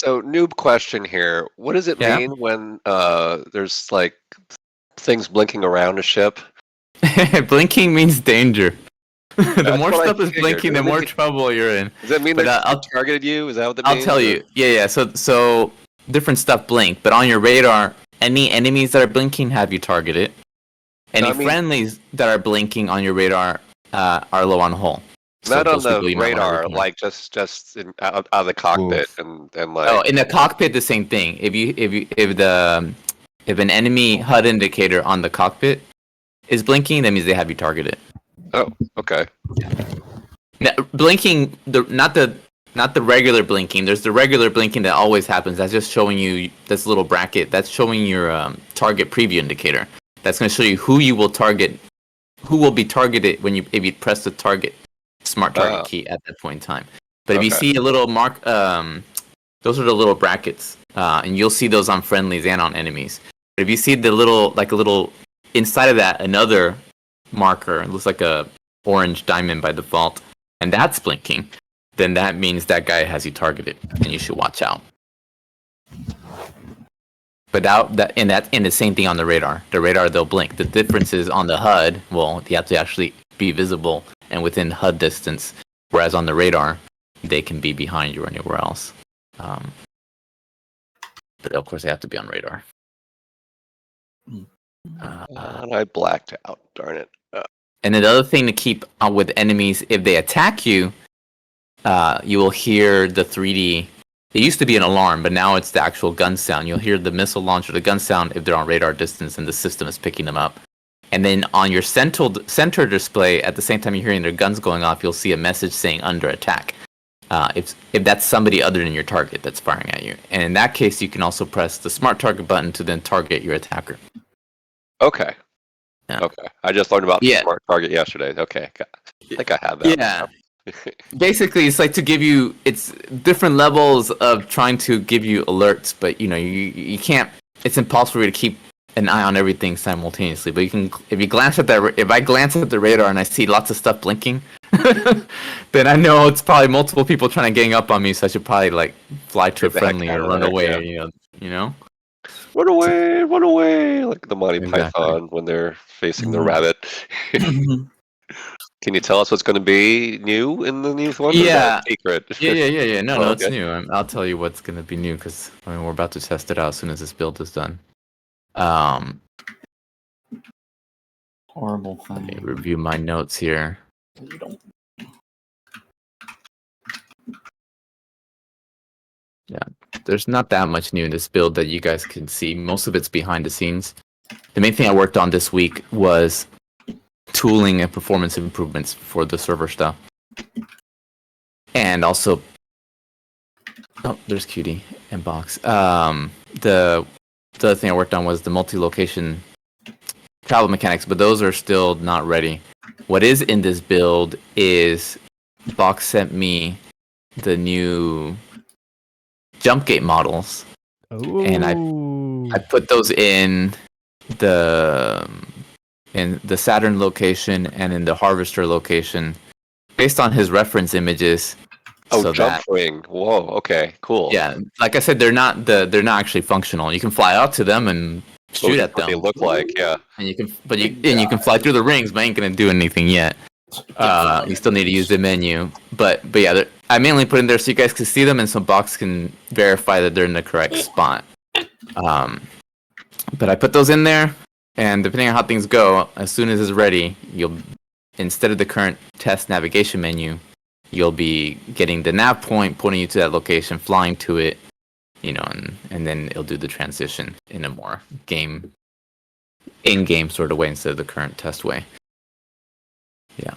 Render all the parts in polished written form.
So, noob question here. What does it Yeah. mean when there's like things blinking around a ship? Blinking means danger. The That's more what I stuff is figured. blinking, the more trouble you're in. Does that mean But they targeted you? Is that what that I'll means? tell you. Yeah. So different stuff blink, but on your radar, any enemies that are blinking have you targeted. Any friendlies that are blinking on your radar are low on hull. Not on the radar, like just out of the cockpit and like. Oh, in the cockpit, the same thing. If an enemy HUD indicator on the cockpit is blinking, that means they have you targeted. Oh, okay. Now, blinking, not the regular blinking. There's the regular blinking that always happens. That's just showing you this little bracket. That's showing your target preview indicator. That's going to show you who you will target, who will be targeted if you press the target smart target key at that point in time. But if you see a little mark, those are the little brackets, and you'll see those on friendlies and on enemies. But if you see the little, like a little inside of that, another marker, it looks like a orange diamond by default, and that's blinking, then that means that guy has you targeted, and you should watch out. But and the same thing on the radar. The radar, they'll blink. The difference is on the HUD, well, you have to actually be visible and within HUD distance, whereas on the radar, they can be behind you or anywhere else. But of course, they have to be on radar. And I blacked out, darn it. And then the other thing to keep on with enemies, if they attack you, you will hear the 3D. It used to be an alarm, but now it's the actual gun sound. You'll hear the missile launch or the gun sound if they're on radar distance and the system is picking them up. And then on your center display, at the same time you're hearing their guns going off, you'll see a message saying under attack. If that's somebody other than your target that's firing at you. And in that case, you can also press the smart target button to then target your attacker. Okay. Yeah. Okay. I just learned about the smart target yesterday. Okay. I think I have that. Yeah. Basically, it's like to give you, it's different levels of trying to give you alerts, but you can't, it's impossible for you to keep an eye on everything simultaneously. But you can, if I glance at the radar and I see lots of stuff blinking, then I know it's probably multiple people trying to gang up on me, so I should probably like fly to a friendly or run away, you know? Run away, like the Monty Python when they're facing the rabbit. Can you tell us what's going to be new in the new one? Yeah. Secret? Yeah. No, it's new. I'll tell you what's going to be new because we're about to test it out as soon as this build is done. Horrible thing. Let me review my notes here. Yeah, there's not that much new in this build that you guys can see. Most of it's behind the scenes. The main thing I worked on this week was tooling and performance improvements for the server stuff. And also, there's Cutie and Box. The other thing I worked on was the multi-location travel mechanics, but those are still not ready. What is in this build is Box sent me the new jump gate models. Ooh. And I put those in the Saturn location and in the Harvester location based on his reference images. Oh, jump wing! Whoa, okay, cool. Yeah, like I said, they're not actually functional. You can fly out to them and shoot at them. What they look like, yeah. And you can fly through the rings, but ain't gonna do anything yet. You still need to use the menu, but yeah, I mainly put in there so you guys can see them and so Box can verify that they're in the correct spot. But I put those in there, and depending on how things go, as soon as it's ready, instead of the current test navigation menu, you'll be getting the nav point pointing you to that location, flying to it, and then it'll do the transition in a more in-game sort of way instead of the current test way. Yeah.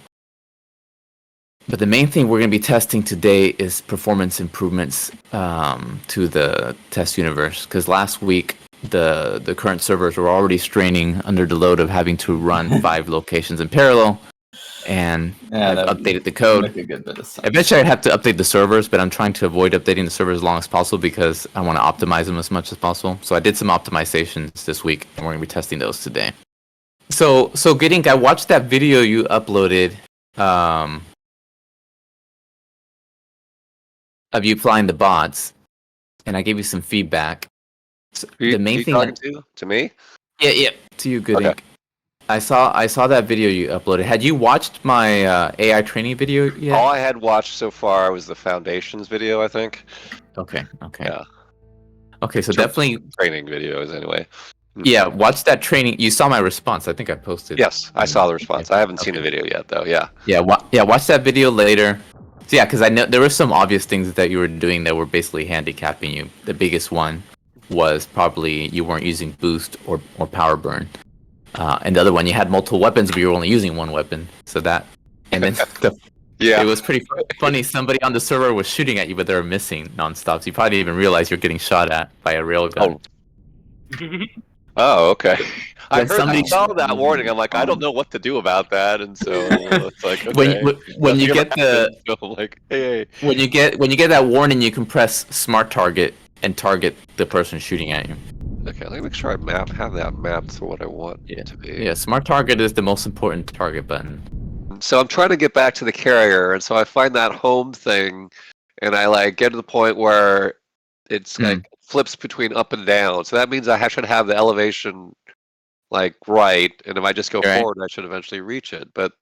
But the main thing we're going to be testing today is performance improvements to the test universe, because last week the current servers were already straining under the load of having to run 5 locations in parallel. And I've updated the code. Eventually I'd have to update the servers, but I'm trying to avoid updating the servers as long as possible because I want to optimize them as much as possible. So I did some optimizations this week, and we're going to be testing those today. So GoodInk, I watched that video you uploaded of you flying the bots. and I gave you some feedback. So Who the main you thing talking that to me? yeah, to you, Good Okay. Ink. I saw that video you uploaded. Had you watched my AI training video yet? All I had watched so far was the foundations video, I think. Okay. Yeah. Okay, so definitely Training videos anyway. yeah, watch that training. You saw my response. I think I posted. Yes, I saw the response. I haven't seen the Okay. video yet, though. Yeah. Yeah, watch that video later. So yeah, because I know there were some obvious things that you were doing that were basically handicapping you. The biggest one was probably you weren't using boost or power burn. And the other one, you had multiple weapons, but you were only using one weapon. So that, and then Yeah. it was pretty funny. Somebody on the server was shooting at you, but they were missing nonstop. So you probably didn't even realize you're getting shot at by a railgun. Oh, okay. I saw that warning. I'm like, I don't know what to do about that, and so it's like, okay. when you get the so I'm like, hey. when you get that warning, you can press smart target and target the person shooting at you. Okay, let me make sure I have that mapped to what I want it to be. Yeah, smart target is the most important target button. So I'm trying to get back to the carrier, and so I find that home thing, and I like get to the point where it's like flips between up and down. So that means I should have the elevation like right, and if I just go forward, I should eventually reach it. But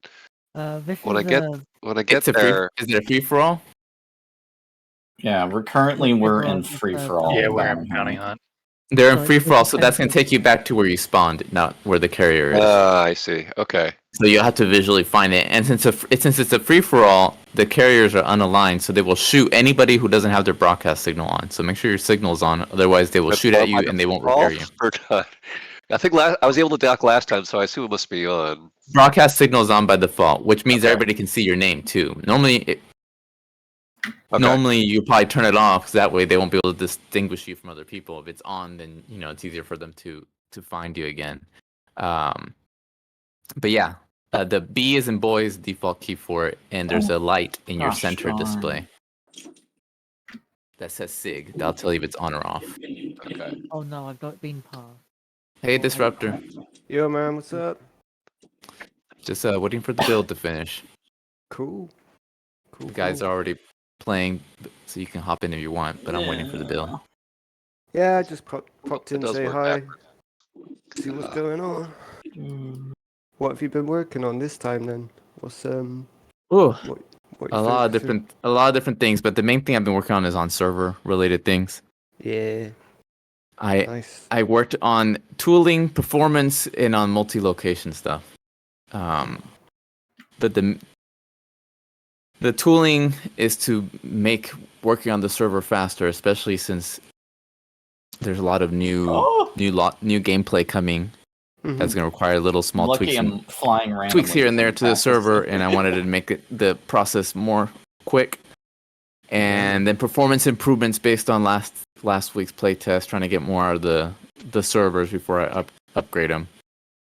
when I get there, is it a free for all? Yeah, we're in free for all. Yeah, we're in bounty hunt. They're in free for all, so that's gonna take you back to where you spawned, not where the carrier is. I see. Okay. So you'll have to visually find it, and since it's a free for all, the carriers are unaligned, so they will shoot anybody who doesn't have their broadcast signal on. So make sure your signal's on, otherwise they will shoot at you and they won't repair you. I think I was able to dock last time, so I assume it must be on. Broadcast signal is on by default, which means everybody can see your name too. Normally you probably turn it off, because that way they won't be able to distinguish you from other people. If it's on, then it's easier for them to find you again. But yeah, the B is in boy is the default key for it, and there's a light in your center display that says SIG. That'll tell you if it's on or off. Okay. Oh no, I've not been passed. Hey, Disruptor. Yo, man, what's up? Just waiting for the build to finish. Cool. The guys are already playing, so you can hop in if you want, but I'm waiting for the build. Yeah, I just popped in, say hi, backwards. see what's going on. What have you been working on this time then? What's Ooh, what a lot of different things, but the main thing I've been working on is on server related things. Yeah. Nice. I worked on tooling, performance, and on multi-location stuff. But the tooling is to make working on the server faster, especially since there's a lot of new gameplay coming. That's going to require little small tweaks here and there to the server, and I wanted to make the process more quick. And then performance improvements based on last week's playtest, trying to get more out of the servers before I upgrade them.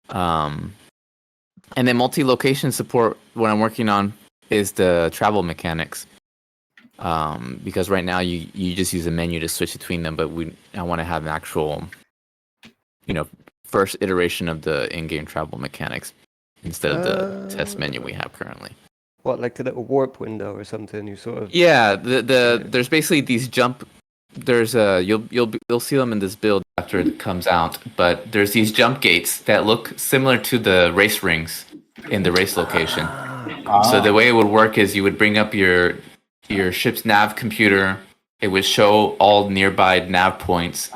And then multi-location support, what I'm working on is the travel mechanics. Because right now you just use a menu to switch between them, but I want to have an actual, first iteration of the in-game travel mechanics instead of the test menu we have currently. What, like the little warp window or something? You sort of. Yeah, there's basically these jump. There's you'll see them in this build after it comes out, but there's these jump gates that look similar to the race rings in the race location. So the way it would work is you would bring up your ship's nav computer. It would show all nearby nav points.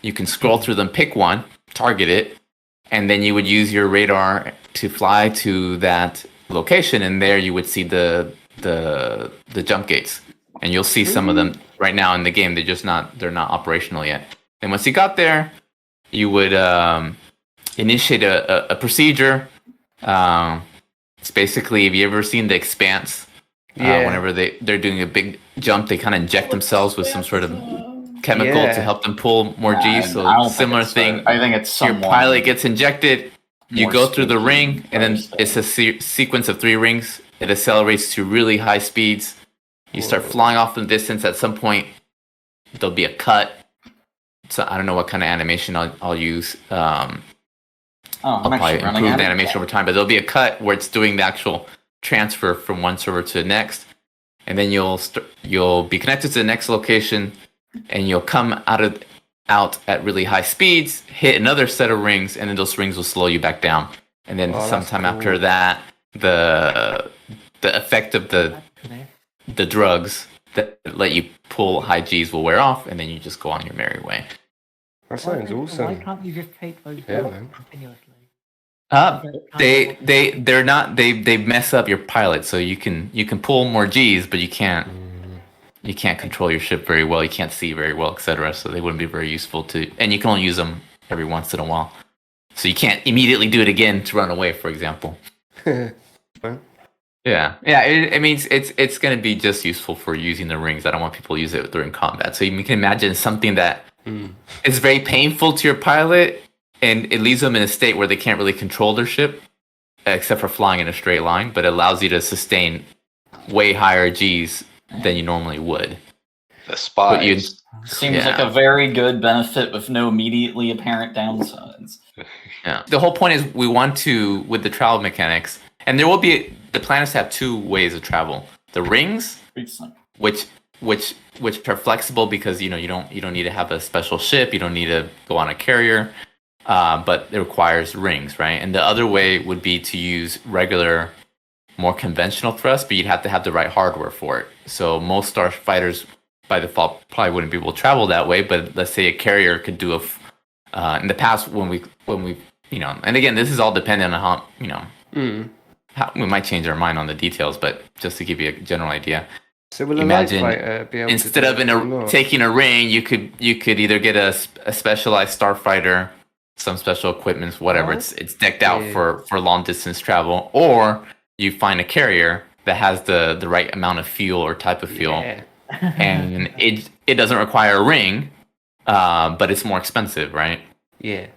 You can scroll through them, pick one, target it, and then you would use your radar to fly to that location, and there you would see the jump gates, and you'll see some of them right now in the game. They're not operational yet. And once you got there, you would initiate a procedure. It's basically, have you ever seen The Expanse? Whenever they're doing a big jump, they kind of inject themselves with some sort of chemical to help them pull more G's. So similar thing. I think it's your pilot gets injected. You go through the ring, and then it's a sequence of 3 rings. It accelerates to really high speeds. You start flying off in the distance. At some point, there'll be a cut. So I don't know what kind of animation I'll use. I'll probably improve the animation over time, but there'll be a cut where it's doing the actual transfer from one server to the next, and then you'll be connected to the next location. and you'll come out at really high speeds, hit another set of rings, and then those rings will slow you back down. And then sometime after that, the effect of the drugs that let you pull high Gs will wear off, and then you just go on your merry way. That sounds awesome. Why can't you just take those Yeah, drugs man. continuously? They're not they mess up your pilot, so you can pull more Gs, but you can't control your ship very well, you can't see very well, etc. So they wouldn't be very useful to, and you can only use them every once in a while. So you can't immediately do it again to run away, for example. Yeah. I mean, it's going to be just useful for using the rings. I don't want people to use it during combat. So you can imagine something that is very painful to your pilot, and it leaves them in a state where they can't really control their ship, except for flying in a straight line. But it allows you to sustain way higher Gs than you normally would. The spies. Seems like a very good benefit with no immediately apparent downsides. Yeah. The whole point is we want to, with the travel mechanics, and there will be, the planets have two ways of travel. The rings, which are flexible because you don't need to have a special ship, you don't need to go on a carrier, but it requires rings, right? And the other way would be to use regular, more conventional thrust, but you'd have to have the right hardware for it. So most starfighters by default probably wouldn't be able to travel that way, but let's say a carrier could do in the past when we and again, this is all dependent on how how we might change our mind on the details, but just to give you a general idea. So will imagine a light fighter be able instead to of taking a ring, you could either get a specialized starfighter, some special equipment, whatever. It's decked out for long distance travel, or you find a carrier that has the right amount of fuel or type of fuel, and it doesn't require a ring, but it's more expensive, right? Yeah.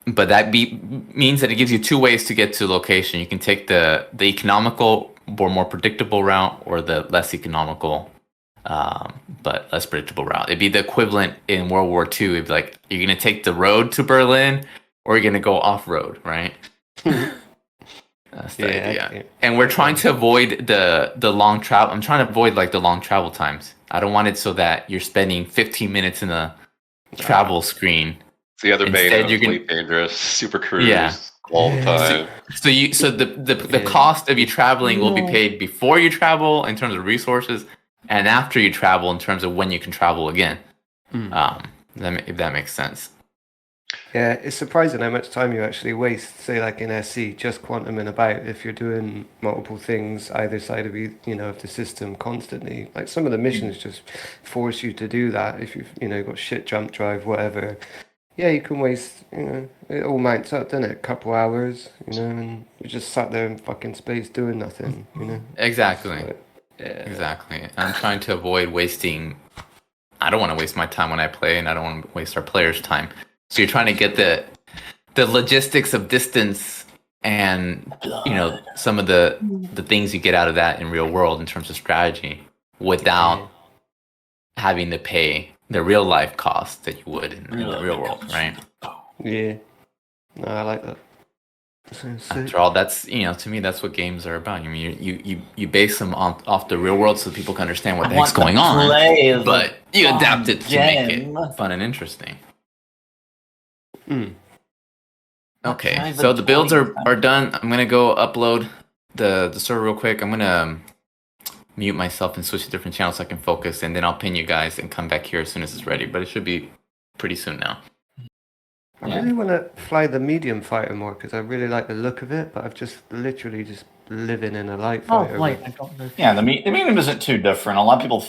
But that means that it gives you two ways to get to location. You can take the economical or more predictable route, or the less economical but less predictable route. It'd be the equivalent in World War II. It'd be like, you're going to take the road to Berlin, or you're going to go off-road, right? That's the idea. Okay. And we're trying to avoid the long travel. I'm trying to avoid the long travel times. I don't want it so that you're spending 15 minutes in a travel screen. The other bane of Elite Dangerous, Super Cruise, all the time. So the cost of you traveling will be paid before you travel in terms of resources, and after you travel in terms of when you can travel again. If that makes sense. Yeah, it's surprising how much time you actually waste, say in SC, just quantum and about, if you're doing multiple things either side of of the system constantly. Like some of the missions just force you to do that if you've got shit jump drive, whatever. Yeah, you can waste, it all mounts up, doesn't it? A couple hours, and you just sat there in fucking space doing nothing, Exactly. So, yeah. Exactly. I'm trying to avoid wasting. I don't want to waste my time when I play, and I don't want to waste our players' time. So you're trying to get the logistics of distance and some of the things you get out of that in real world in terms of strategy without having to pay the real life costs that you would in the real world, right? Yeah. No, I like that. After all, that's to me that's what games are about. I mean, you base them off the real world so people can understand what the heck's going on, but you adapt it to make it fun and interesting. Okay, so the builds are done. I'm gonna go upload the server real quick. I'm gonna mute myself and switch to different channels so I can focus, and then I'll pin you guys and come back here as soon as it's ready. But it should be pretty soon now. I really want to fly the medium fighter more because I really like the look of it, but I've just literally just living in a light fighter. Oh, wait, I got this. Yeah, the medium isn't too different. A lot of people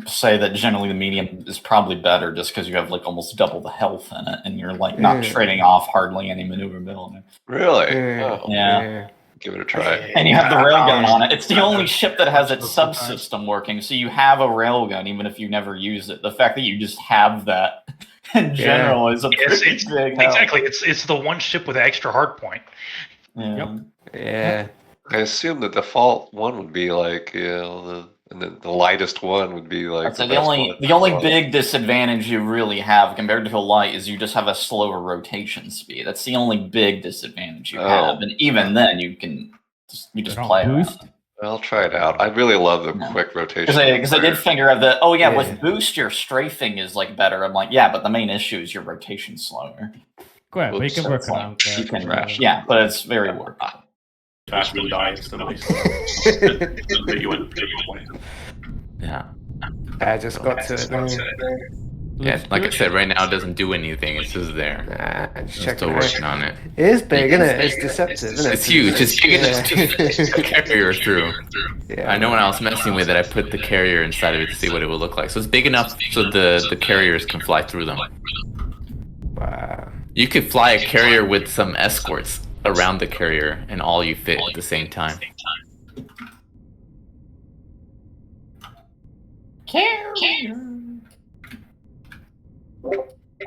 say that generally the medium is probably better just because you have almost double the health in it, and you're not trading off hardly any maneuverability. Really? Yeah. Give it a try. And you have the railgun on it. It's the only ship that has its subsystem working, so you have a railgun even if you never use it. The fact that you just have that in general is a pretty big help. Exactly. It's the one ship with extra hard point. Yeah. I assume the default one would be and then the lightest one would be the only big disadvantage you really have compared to a light is you just have a slower rotation speed. That's the only big disadvantage you have, and even then you just play around. I'll try it out. I really love the quick rotation. Because I did figure out that, Yeah. with boost, your strafing is like better. I'm like, yeah, but the main issue is your rotation's slower. Great, but you can work So it's around You that. can, yeah, but it's very workable. Fast will die instantly. You went away. Yeah. I just got to it now. Yeah, like I said, right now it doesn't do anything. It's just there. Nah, I'm just I'm checking still it working out. on it. It is big, isn't it? It's deceptive, isn't it? It's huge. It's big enough to fit the carrier through. Yeah. I know when I was messing with it, I put the carrier inside of it to see what it would look like. So it's big enough so the carriers can fly through them. Wow. You could fly a carrier with some escorts around the carrier and all you fit at the same time. Carrier.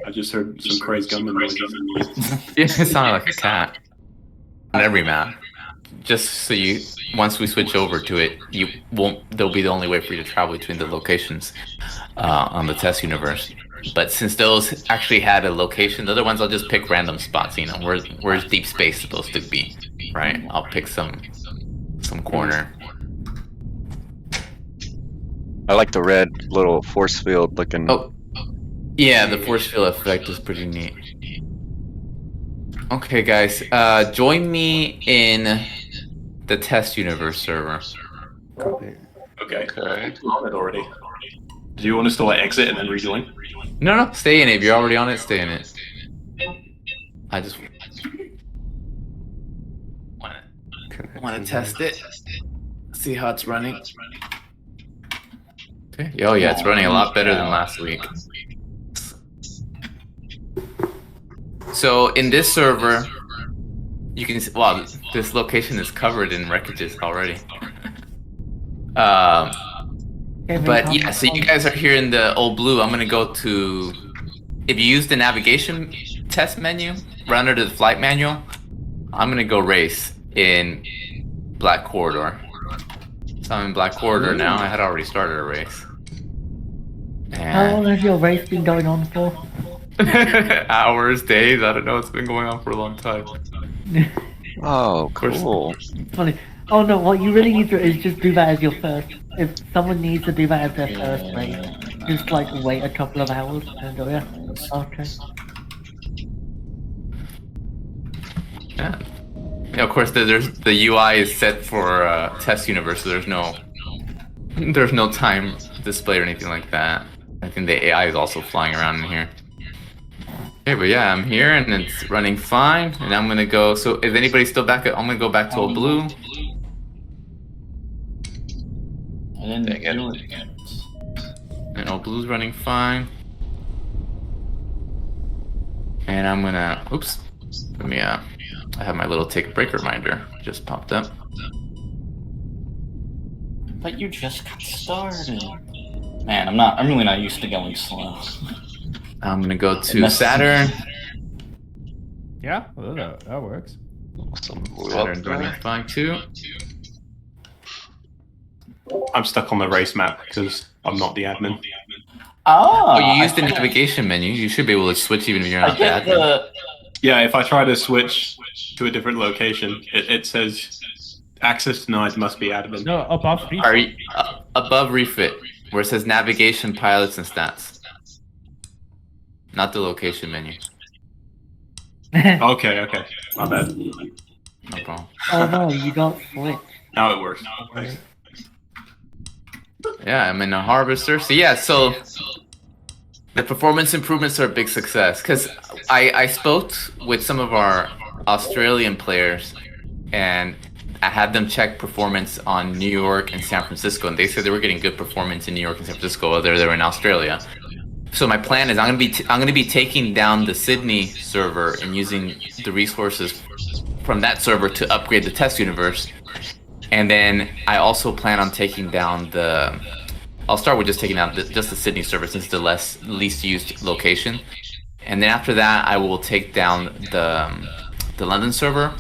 I just heard some crazy gunman noises. Yeah, it sounded like a cat. On every map. Just so you, once we switch over to it, you won't. They'll be the only way for you to travel between the locations on the test universe. But since those actually had a location, the other ones I'll just pick random spots. You know, where's deep space supposed to be, right? I'll pick some corner. I like the red little force field looking. Oh, yeah, the force field effect is pretty neat. Okay, guys, join me in the test universe server. Copy. Okay. Okay. On it already. Do you want us to like exit and then rejoin? No, stay in it. If you're already on it, stay in it. I just want to test it. See how it's running. Okay. Oh yeah, it's running a lot better than last week. So in this server, you can see, wow, this location is covered in wreckages already. But yeah, so you guys are here in the old blue. I'm gonna go to, if you use the navigation test menu, right under the flight manual, I'm gonna go race in Black Corridor. So I'm in Black Corridor now. I had already started a race. How long And has your race been going on for? hours, days, I don't know. It's been going on for a long time. Oh, cool. Funny. Oh no, what you really need to is just do that as your first. If someone needs to do that as their first race, just like wait a couple of hours and go, yeah, okay. Yeah. Yeah, of course, there's the UI is set for test universe, so there's no time display or anything like that. I think the AI is also flying around in here. Okay, but yeah, I'm here and it's running fine, and I'm gonna go. So, is anybody still back? I'm gonna go back to old blue. I didn't Dang it. do it. And old blue's running fine. And I'm gonna. Oops. Let me. I have my little take a break reminder just popped up. But you just got started. Man, I'm really not used to going slow. I'm gonna go to Saturn. Yeah, well, that works. Awesome. Move Saturn's up running there. fine too. I'm stuck on the race map because I'm not the admin. Oh, Oh, you used the navigation menu. You should be able to switch even if you're I not the get admin. the. Yeah, if I try to switch to a different location, it says access denied, must be admin. No, above three. Are you above refit where it says navigation, pilots, and stats? Not the location menu. Okay, my bad. No problem. Oh no, you got switched. Now it works. Thanks. Yeah, I'm in a harvester. So yeah, so the performance improvements are a big success because I spoke with some of our Australian players and I had them check performance on New York and San Francisco, and they said they were getting good performance in New York and San Francisco, while they're in Australia. So my plan is I'm gonna be taking down the Sydney server and using the resources from that server to upgrade the test universe. And then I also plan on taking down the. I'll start with just taking down just the Sydney server since it's the least used location, and then after that I will take down the London server.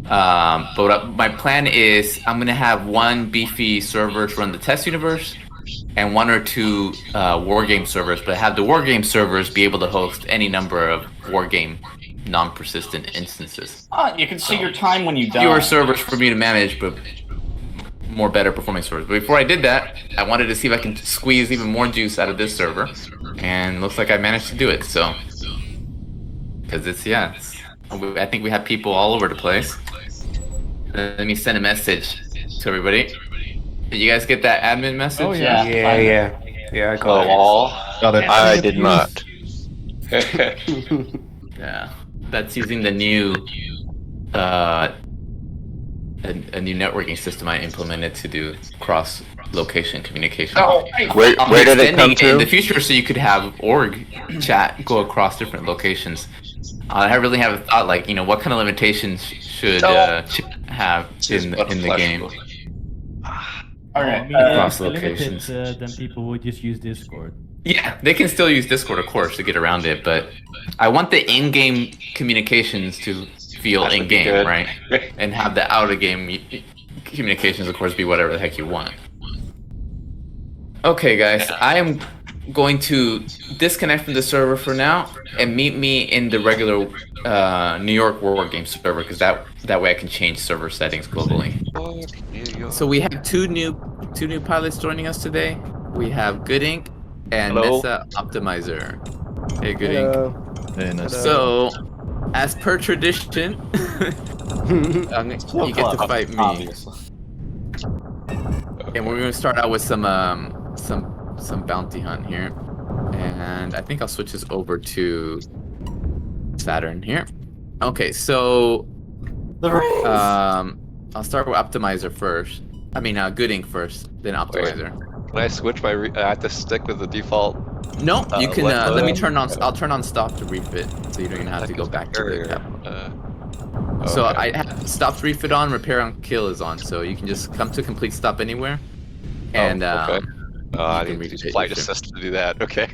But my plan is I'm gonna have one beefy server to run the test universe, and one or two wargame servers. But have the wargame servers be able to host any number of wargame non-persistent instances. You can see your time when you die. Fewer servers for me to manage, but more better performing servers. But before I did that, I wanted to see if I can squeeze even more juice out of this server, and looks like I managed to do it. So, because I think we have people all over the place. Let me send a message to everybody. Did you guys get that admin message? Oh, yeah. Yeah, I got it. Got it. I did not. Yeah, that's using the new a new networking system I implemented to do cross location communication. Where did it come to? In the future, so you could have org chat go across different locations. I really haven't thought, like, what kind of limitations should chat have in the game. Alright, cross If it's locations. limited, then people would just use Discord. Yeah, they can still use Discord, of course, to get around it, but I want the in-game communications to feel That would be in-game, good. right? And have the out-of-game communications, of course, be whatever the heck you want. Okay, guys, I am going to disconnect from the server for now and meet me in the regular New York War Game server, because that way I can change server settings globally. So we have two new pilots joining us today. We have GoodInk and Hello. MesaOptimizer. Hey, GoodInk. Hey, nice. So, as per tradition, you get to fight me, Obviously. and we're gonna start out with some bounty hunt here, and I think I'll switch this over to Saturn here. Okay, so I'll start with Optimizer first. I mean, GoodInk first, then Optimizer. Can I switch my? I have to stick with the default. No, you can. what Let me mode? turn on. I'll turn on stop to refit, so you don't even have to go back to the capital. So Okay. I have stop refit on, repair on kill is on, so you can just come to complete stop anywhere, and okay. I can need to use refit flight your ship. assist to do that. Okay.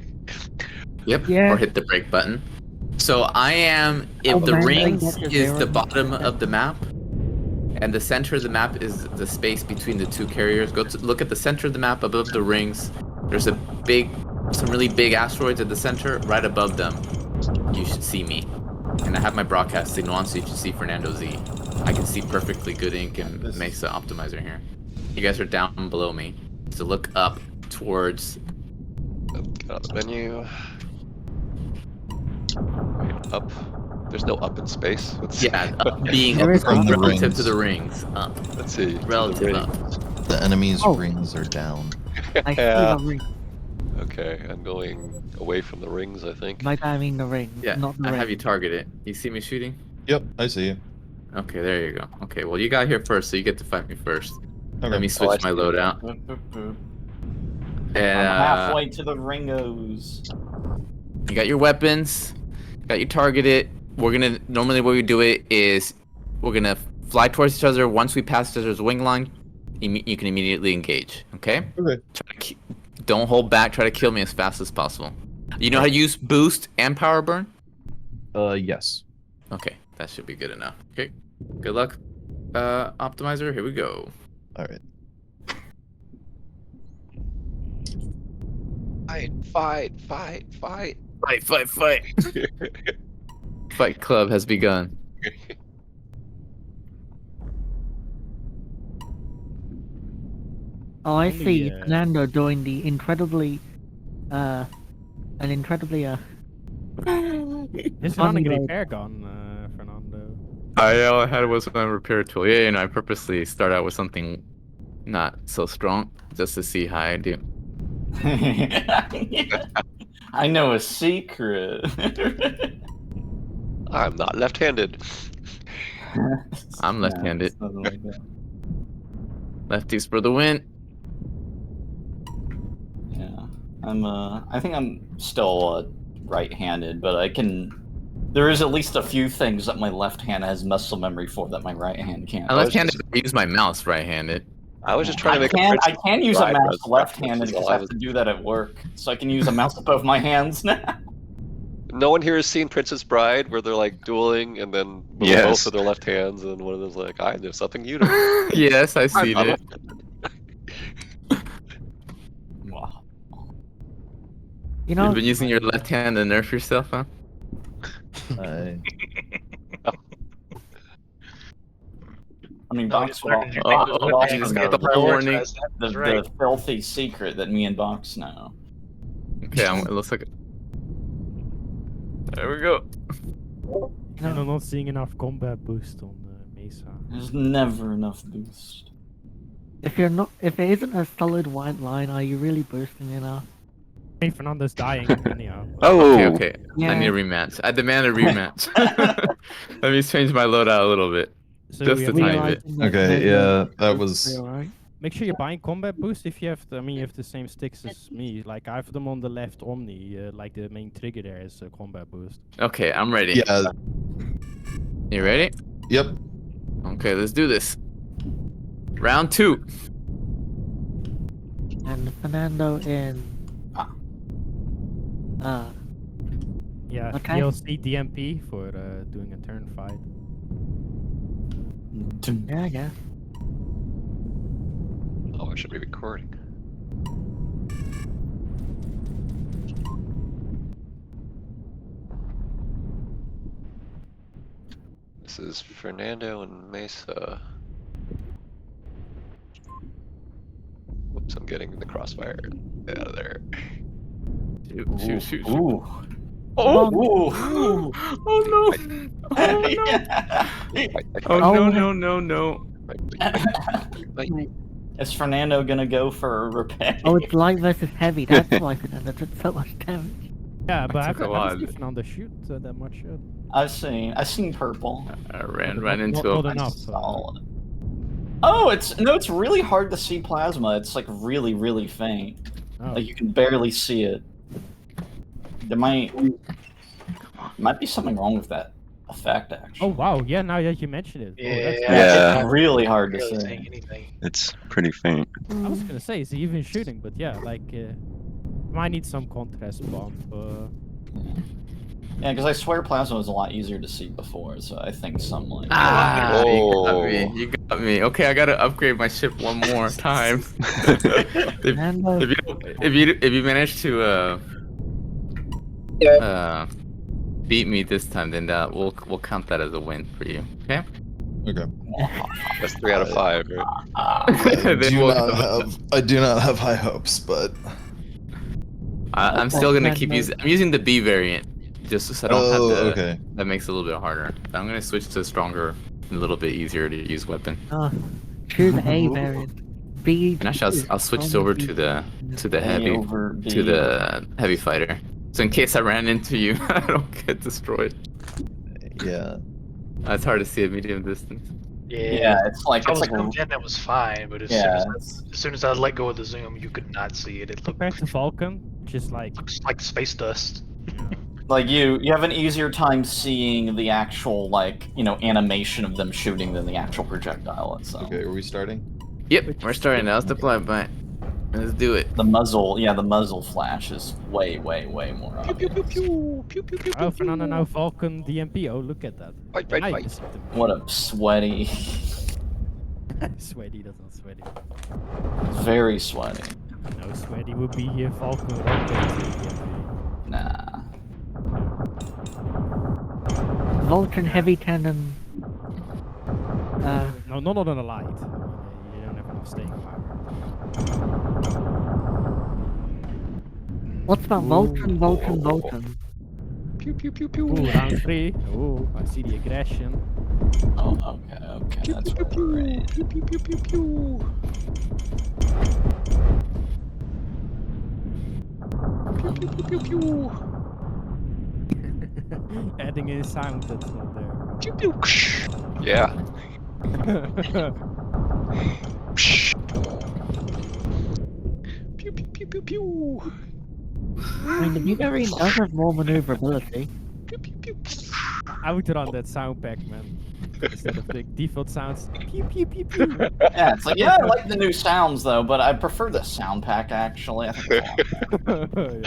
Yep, Yeah. or hit the brake button. So I am, if the man, rings I get to is zero. the bottom of the map, and the center of the map is the space between the two carriers, look at the center of the map above the rings. There's some really big asteroids at the center. Right above them, you should see me. And I have my broadcast signal on, so you should see Fernando Z. I can see perfectly GoodInk and MesaOptimizer here. You guys are down below me, so look up towards. Get on the menu. Wait, up. There's no up in space. Let's see. Yeah, up being There up is From the relative rings. to the rings. Up, Let's see. relative The up. The enemy's Oh. rings are down. I see Yeah. the ring. Okay, I'm going away from the rings, I think. By I mean the ring, Yeah, not the I ring. have you targeted. You see me shooting? Yep, I see you. Okay, there you go. Okay, well you got here first, so you get to fight me first. Okay. Let me I switch my see. loadout. Boop, boop, boop. And I'm halfway to the ringos. you got your weapons, got you targeted. We're gonna normally what we do it is we're gonna fly towards each other. Once we pass each other's wing line, you can immediately engage. Okay? Okay. Don't hold back. Try to kill me as fast as possible. You know how to use boost and power burn? Yes. Okay, that should be good enough. Okay, good luck, Optimizer. Here we go. All right. Fight. Fight. Fight club has begun. Oh, I Only, see Fernando doing the incredibly, This is not a great Unload. air gun, Fernando. All I had was my repair tool. Yeah, I purposely start out with something not so strong just to see how I do. I know a secret. I'm not left-handed. I'm left-handed. Yeah, something like that. Lefties for the win. Yeah, I think I'm still right-handed, but I can. There is at least a few things that my left hand has muscle memory for that my right hand can't. I left-handed. I use my mouse right-handed. I was just trying to make I can use a Right, mouse that's- left-handed that's because all I I have was- to do that at work, so I can use a mouse with both my hands now. No one here has seen Princess Bride, where they're like dueling, and then with Yes. both of their left hands, and one of them's like, "I know something you don't." Yes, I seen I'm it. Wow. you know, You've been using your left hand to nerf yourself, huh? I mean, No, Box he's would learning also, to Oh, make would those also things. get know the whole warning. Prioritize that. That's right. the filthy secret that me and Box know. Okay, it looks like. There we go. And I'm not seeing enough combat boost on Mesa. There's never enough boost. If it isn't a solid white line, are you really boosting enough? Hey, Fernando's dying anyhow. Oh, Okay. I need a rematch. I demand a rematch. Let me change my loadout a little bit. So Just we a have- tiny bit. Realizing that Okay, Fernando yeah, that is was. alright. Make sure you're buying combat boost if you have the, you have the same sticks as me. Like I have them on the left Omni, like the main trigger there is a combat boost. Okay, I'm ready. Yeah. You ready? Yep. Okay, let's do this. Round 2. And Fernando in. Yeah, Okay. DLC DMP for doing a turn fight. Yeah, yeah. Oh, I should be recording. This is Fernando and Mesa. Whoops, I'm getting the crossfire out of there. Shoot. Ooh. Oh! Ooh. Oh no! Oh no! Is Fernando gonna go for a repair? Oh, it's light versus heavy. That's why Fernando took so much damage. Yeah, but I took a haven't lot. seen Fernando shoot that much yet. I've seen purple. I ran But right not- into not a. enough. Solid. Oh, it's really hard to see plasma. It's like really faint. Oh. Like you can barely see it. There might be something wrong with that effect Oh actually. wow, yeah, now that you mention it. Oh, that's Yeah. Yeah. It's really hard to Barely see. saying anything. It's pretty faint. I was gonna say, is he even shooting? But yeah, like, might need some contrast bump. Yeah, because I swear plasma was a lot easier to see before, so I think some like. Ah, Oh. you got me. Okay, I gotta upgrade my ship one more time. Fernando. if you manage to beat me this time, then we'll count that as a win for you. Okay. Okay. That's 3 out of 5, right? I do not have high hopes, but I'm still gonna keep using. I'm using the B variant, just so I don't have the. okay. That makes it a little bit harder. I'm gonna switch to a stronger, a little bit easier to use weapon. Choose A variant. B. And actually, I'll switch over to the heavy fighter. So in case I ran into you, I don't get destroyed. Yeah. It's hard to see at medium distance. Yeah, it's like If I it's was like zoomed in, that was fine, but as soon as I let go of the zoom, you could not see it. It Compared to Falcon, just like looks like space dust. like you have an easier time seeing the actual animation of them shooting than the actual projectile itself. Okay, are we starting? Yep, we're starting now. Let's deploy by. Let's do it. The muzzle flash is way more obvious. oh, Fernando now Falcon DMP. Oh, look at that. Fight. Nice. What a sweaty, Sweaty, that's not sweaty. very sweaty. No, sweaty would be here Falcon rotate. Nah. Vulcan heavy cannon. No, not on a light. You don't have enough staying power. What's that? Vulcan. Ooh, round 3. Ooh, I see the aggression. Oh, okay. That's great. Adding in sound that's not there. Yeah. I mean, the B variant does have more maneuverability. I would run that sound pack, man. Instead of the default sounds. Pew, pew, pew, pew. Yeah, it's like I like the new sounds though, but I prefer the sound pack actually. I think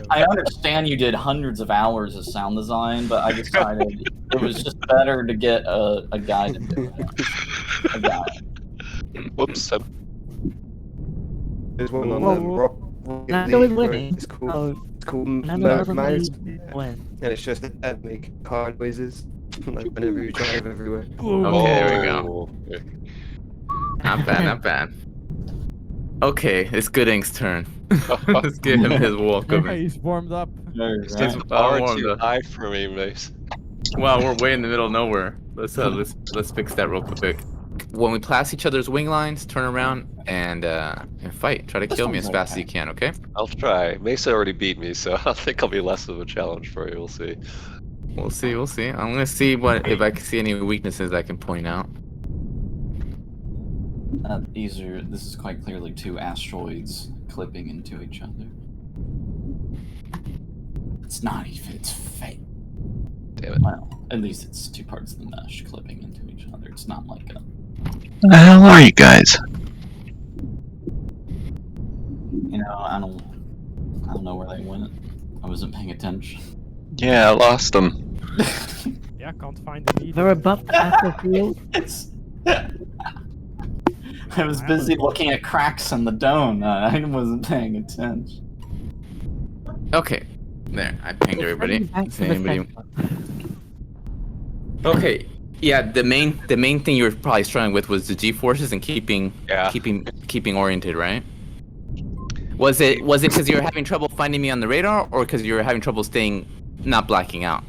I understand you did hundreds of hours of sound design, but I decided it was just better to get a guy to do it. A guy. Whoops. There's one on Whoa. the rock. Fernando is winning. It's called, Oh, it's called Fernando doesn't Mouse, win. and it's just that make car noises like whenever you drive everywhere. Okay, there we go. Not bad, not bad. Okay, it's GoodInk's turn. Let's give him his welcome. He's warmed up. It's far too high for me, Mace. Well, we're way in the middle of nowhere. Let's fix that real quick. When we pass each other's wing lines, turn around and fight. Try to kill me as fast as you can, okay? I'll try. Mesa already beat me, so I think I'll be less of a challenge for you. We'll see. We'll see. We'll see. I'm gonna see if I can see any weaknesses I can point out. This is quite clearly two asteroids clipping into each other. It's not even. It's fake. Damn it. Well, at least it's two parts of the mesh clipping into each other. It's not like a. Where the hell are you guys? You know, I don't know where they went. I wasn't paying attention. Yeah, I lost them. Yeah, can't find them either. They're above the battlefield. I was busy looking at cracks in the dome. I wasn't paying attention. Okay, there. I pinged everybody. Back Is to the anybody? center. Okay. Yeah, the main thing you were probably struggling with was the G-forces and keeping oriented, right? Was it because you were having trouble finding me on the radar, or because you were having trouble not blacking out?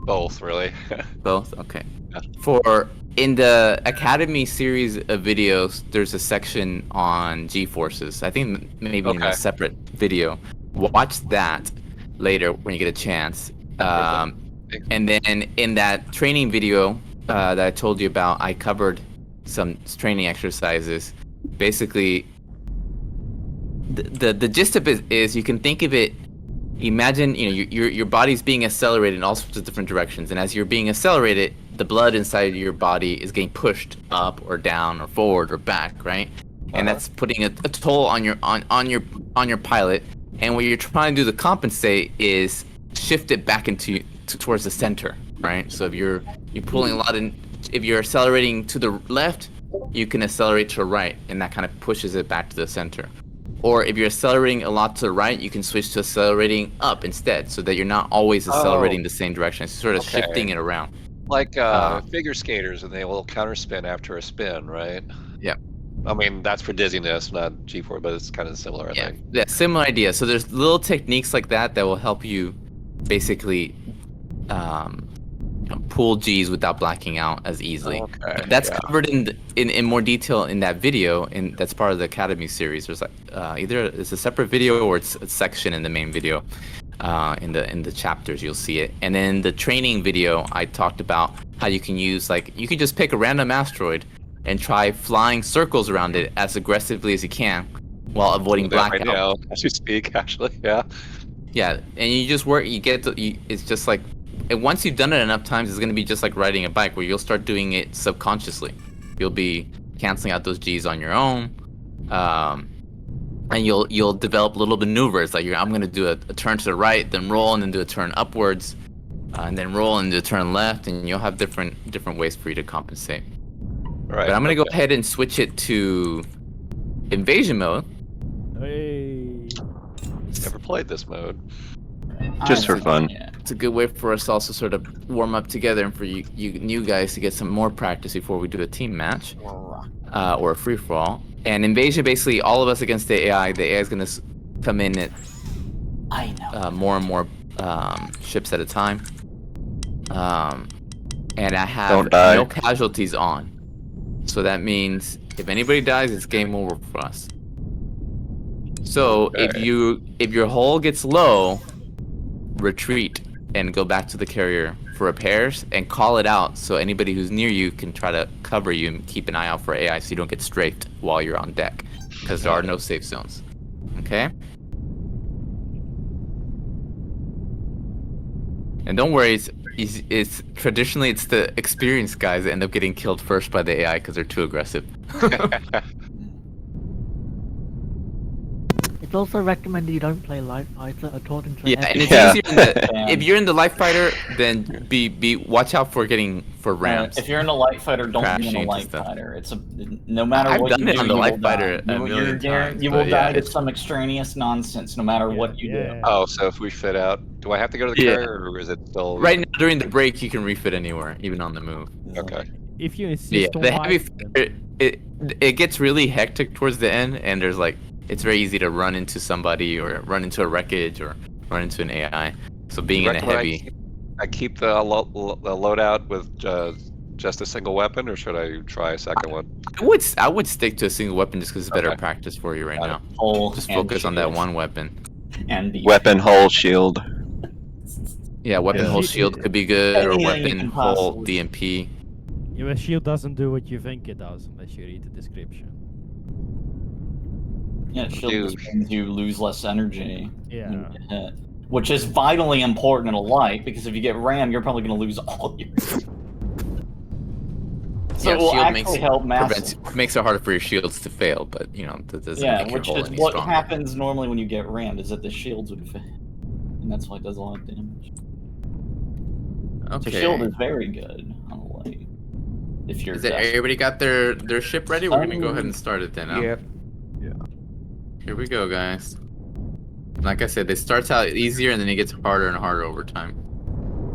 Both, really. Both. Okay. Yeah. In the Academy series of videos, there's a section on G-forces. I think maybe in a separate video. Watch that later when you get a chance. And then in that training video that I told you about, I covered some training exercises. Basically, the gist of it is you can think of it. Imagine your body's being accelerated in all sorts of different directions, and as you're being accelerated, the blood inside your body is getting pushed up or down or forward or back, right? And that's putting a toll on your pilot. And what you're trying to do to compensate is shift it back towards the center, right? So if you're pulling a lot if you're accelerating to the left, you can accelerate to the right, and that kind of pushes it back to the center. Or if you're accelerating a lot to the right, you can switch to accelerating up instead, so that you're not always accelerating the same direction. It's sort of shifting it around. Like figure skaters, and they will counterspin after a spin, right? Yeah. I mean, that's for dizziness, not G4, but it's kind of similar, I think. Yeah, similar idea. So there's little techniques like that will help you basically pull G's without blacking out as easily. Okay, that's covered in more detail in that video, and that's part of the Academy series. There's either it's a separate video or it's a section in the main video. In the chapters you'll see it, and then the training video I talked about how you can use you can just pick a random asteroid and try flying circles around it as aggressively as you can while avoiding blackout. Right now, as you speak, actually, yeah. Yeah, and you just work. It's just like, and once you've done it enough times, it's gonna be just like riding a bike, where you'll start doing it subconsciously. You'll be canceling out those G's on your own. And you'll develop little maneuvers like I'm gonna do a turn to the right, then roll, and then do a turn upwards, and then roll and do a turn left, and you'll have different ways for you to compensate. Right. But I'm gonna go ahead and switch it to invasion mode. Hey. Never played this mode. Just for fun. Yeah. It's a good way for us to also sort of warm up together, and for you new guys to get some more practice before we do a team match or a free for all. And invasion, basically, all of us against the AI. The AI is going to come in at more and more ships at a time. And I have no casualties on. So that means if anybody dies, it's game over for us. So if your hull gets low, retreat and go back to the carrier for repairs and call it out, so anybody who's near you can try to cover you and keep an eye out for AI, so you don't get strafed while you're on deck, because there are no safe zones. Okay? And don't worry, it's traditionally it's the experienced guys that end up getting killed first by the AI because they're too aggressive. It's also recommended you don't play Light Fighter according to and it's easier if you're in the Light Fighter, then be watch out for ramps. If you're in a Light Fighter, don't be in a Light Fighter. It's no matter what you do, on the Light Fighter you will die to some extraneous nonsense, no matter what you do. Oh, so if we fit out, do I have to go to the carrier, or is it still... Right now, during the break, you can refit anywhere, even on the move. Okay. If you insist on it gets really hectic towards the end, and there's like it's very easy to run into somebody or run into a wreckage or run into an AI. So being in a heavy, I keep the loadout with just a single weapon, or should I try a second one? I would stick to a single weapon just because it's better practice for you right now. Just focus on that one weapon. And weapon, hull, shield. Yeah, weapon, hull, shield could be good, or weapon, hull, DMP. Yeah, but shield doesn't do what you think it does unless you read the description. Yeah, shield just means you lose less energy. Yeah. When you get hit, which is vitally important in a light, because if you get rammed, you're probably going to lose all your. So yeah, it will shield actually help massively. Makes it harder for your shields to fail, but you know that doesn't make your hull which is any what stronger. happens normally when you get rammed, is that the shields would fail, and that's why it does a lot of damage. Okay. So shield is very good on a light. If you're. Everybody got their ship ready? We're gonna go ahead and start it then. Huh? Yep. Yeah. Here we go, guys. Like I said, it starts out easier and then it gets harder and harder over time.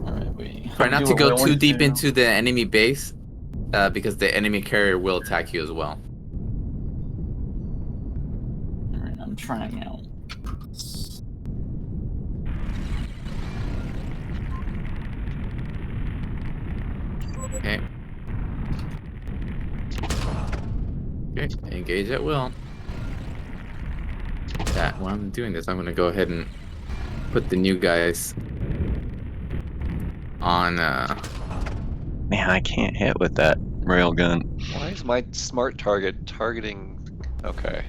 Alright, try not to go too deep into the enemy base, because the enemy carrier will attack you as well. Alright, I'm trying out. Okay. Okay, engage at will. While I'm doing this, I'm gonna go ahead and put the new guys on. Man, I can't hit with that railgun. Why is my smart target targeting? Okay,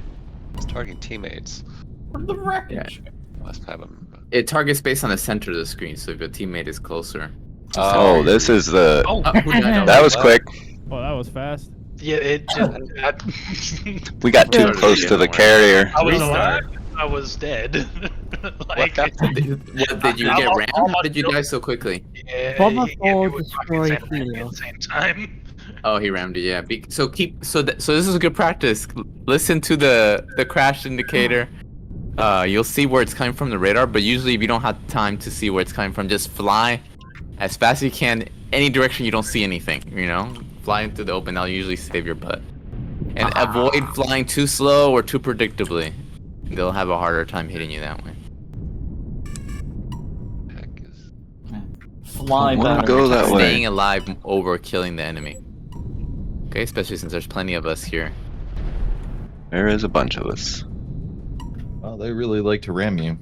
it's targeting teammates. From the wreckage. Yeah. Must have them. It targets based on the center of the screen, so if your teammate is closer. Oh, this is the. Oh, that was quick. Oh, that was fast. Yeah, it just. We got too close to the carrier. I was dead. Like, did you get rammed? How did you die so quickly? Yeah, Bomber he Fall was destroyed at the Helio. same time. Oh, he rammed it. Yeah. So this is a good practice. Listen to the crash indicator. You'll see where it's coming from the radar, but usually if you don't have time to see where it's coming from, just fly as fast as you can, any direction you don't see anything. You know, fly into the open. That'll usually save your butt. And avoid flying too slow or too predictably. They'll have a harder time hitting you that way. Fly better. Go that way. Staying alive over killing the enemy. Okay, especially since there's plenty of us here. There is a bunch of us. Well, they really like to ram you.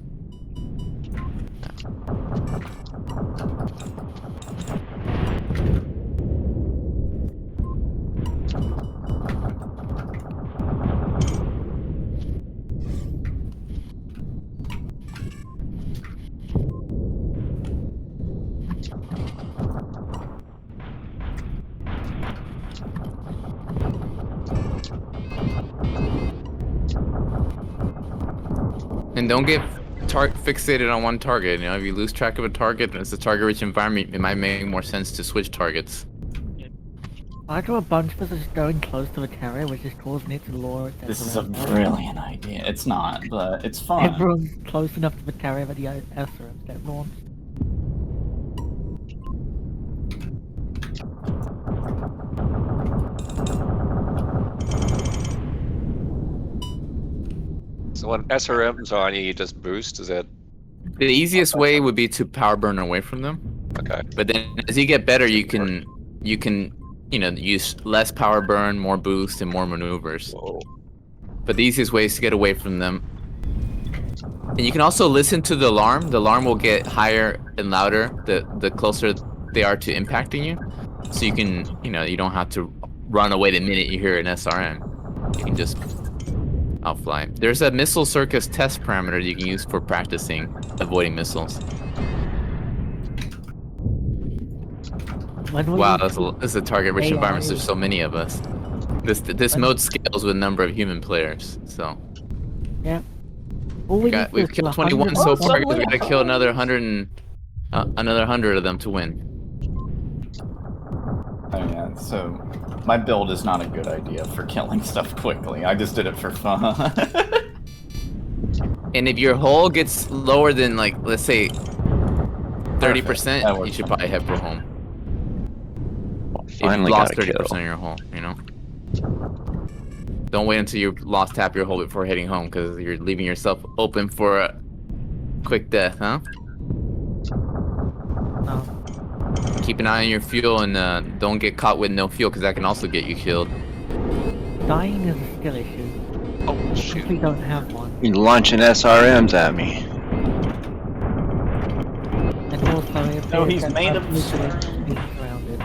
And don't get fixated on one target. You know, if you lose track of a target and it's a target-rich environment, it might make more sense to switch targets. I got a bunch of us just going close to the carrier, which is causing it to lure it. This is a brilliant idea. It's not, but it's fun. Everyone's close enough to the carrier that the SRMs get launched. So when SRMs are on you, you just boost. Is it? The easiest way would be to power burn away from them. Okay. But then as you get better, you can use less power burn, more boost, and more maneuvers. Whoa. But the easiest way is to get away from them. And you can also listen to the alarm. The alarm will get higher and louder the closer they are to impacting you. So you can, you don't have to run away the minute you hear an SRM. You can just outfly. There's a missile circus test parameter you can use for practicing avoiding missiles. Wow, this is a target-rich environment. There's so many of us. This mode scales with the number of human players. So yeah, we've killed 21 so far. We gotta kill another 100 of them to win. Oh yeah, so my build is not a good idea for killing stuff quickly. I just did it for fun. And if your hull gets lower than, like, let's say 30%, you should probably head for home. Finally if you lost got a 30% kill. of your hull, Don't wait until you lost tap your hold before heading home, because you're leaving yourself open for a quick death, huh? No. Keep an eye on your fuel and don't get caught with no fuel, because that can also get you killed. Dying is a skill issue. Oh, shoot. If we don't have one. You're launching SRMs at me. And also, if No, they he's get made of absolutely being surrounded.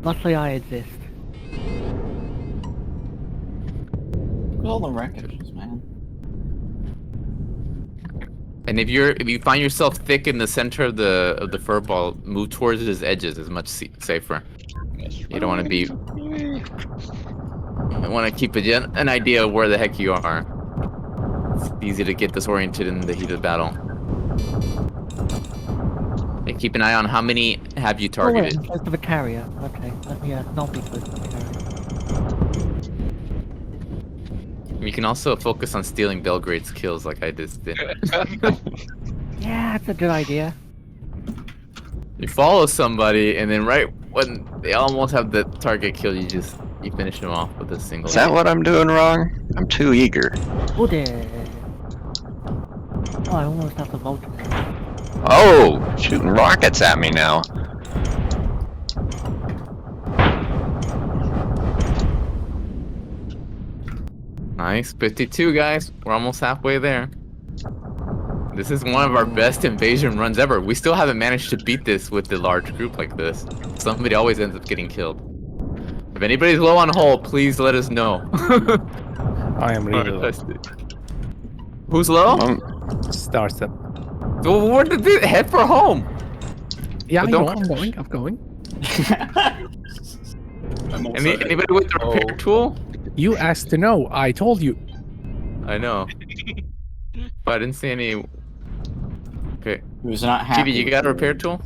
Luckily, I exist. Look at all the wreckages, man. And if you find yourself thick in the center of the fur ball, move towards its edges is much safer. You don't want to be. You want to keep an idea of where the heck you are. It's easy to get disoriented in the heat of battle. And keep an eye on how many have you targeted. Oh, wait, close to the carrier. Okay, let me not be close to the carrier. You can also focus on stealing Belgrade's kills like I just did. Yeah, that's a good idea. You follow somebody, and then right when they almost have the target kill, you finish them off with a single. Is that what I'm doing wrong? I'm too eager. Oh, dear. Oh, I almost have the Vulcan. Oh, shooting rockets at me now. Nice, 52 guys. We're almost halfway there. This is one of our best invasion runs ever. We still haven't managed to beat this with the large group like this. Somebody always ends up getting killed. If anybody's low on hull, please let us know. I am really low. Who's low? Starts up. So where did it head for home? Yeah, But I don't- know, I'm going. Anybody with the repair tool? You asked to know. I told you. I know. But I didn't see any. Okay. Who's not happy? Cutie, you got a repair tool?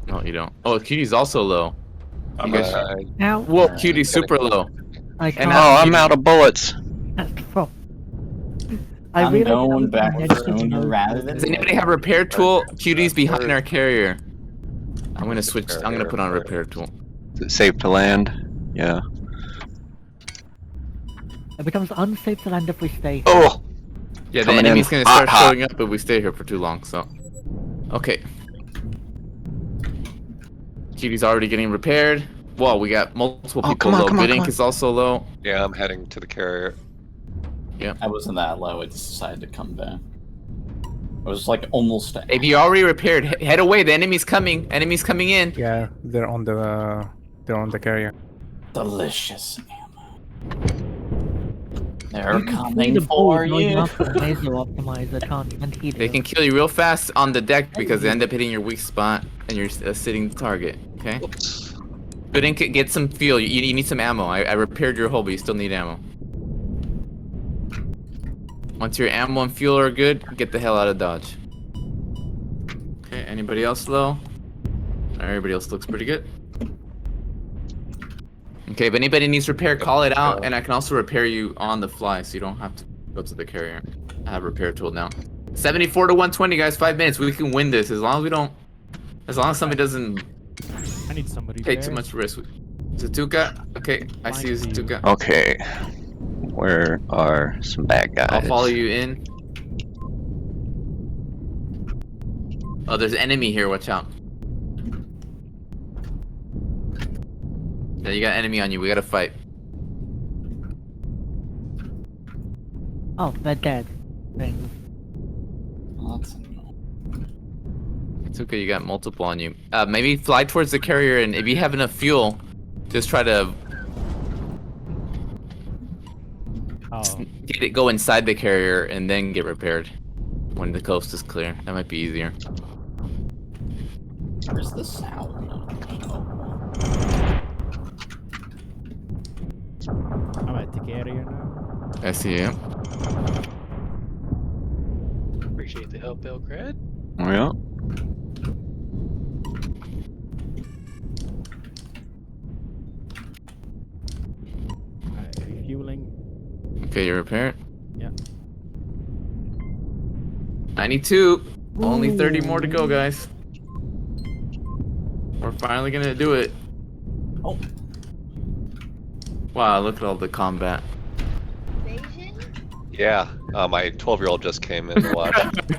No, you don't. Oh, Cutie's also low. You guys... Now, Whoa, Cutie's super low. I can't. Oh, I'm out of bullets. That's the problem. I I'm realized going I was back sooner sooner rather than Does anybody have a repair tool? Cutie's behind our carrier. I'm gonna switch. I'm gonna put on a repair tool. Is it safe to land? Yeah. It becomes unsafe to land if we stay here. Oh! Yeah, the Coming enemy's in gonna start hot. showing up if we stay here for too long. So, okay. Cutie's already getting repaired. Whoa, we got multiple people come on, low. come on, GoodInk come on. is also low. Yeah, I'm heading to the carrier. I wasn't that low. I just decided to come back. I was like almost. If you already repaired, head away. The enemy's coming. Enemy's coming in. Yeah, they're on the carrier. Delicious ammo. They're You can see coming the for bullet going you. after the MesaOptimizer can't even hit They it. can kill you real fast on the deck because they end up hitting your weak spot and you're a sitting target. Okay. GoodInk, get some fuel. You need some ammo. I repaired your hull, but you still need ammo. Once your ammo and fuel are good, get the hell out of Dodge. Okay, anybody else low? Everybody else looks pretty good. Okay, if anybody needs repair, call it out, and I can also repair you on the fly, so you don't have to go to the carrier. I have a repair tool now. 74 to 120, guys. 5 minutes. We can win this as long as we don't. As long as somebody doesn't I need somebody take there. too much risk. Zatuka? Okay, I see you, Zatuka. Okay. Where are some bad guys? I'll follow you in. Oh, there's an enemy here. Watch out. Yeah, you got enemy on you. We gotta fight. Oh, they're dead. Thanks. Oh, that's annoying. It's okay. You got multiple on you. Maybe fly towards the carrier, and if you have enough fuel, just try to go inside the carrier and then get repaired when the coast is clear. That might be easier. Where's the sound? I'm at the carrier now. I see you. Appreciate the help, Belgrade. Yeah. Refueling. Okay, you're repaired. Yeah. 92. Only 30 more to go, guys. We're finally gonna do it. Oh, Wow, look at all the combat. Yeah, my 12-year-old just came in to watch.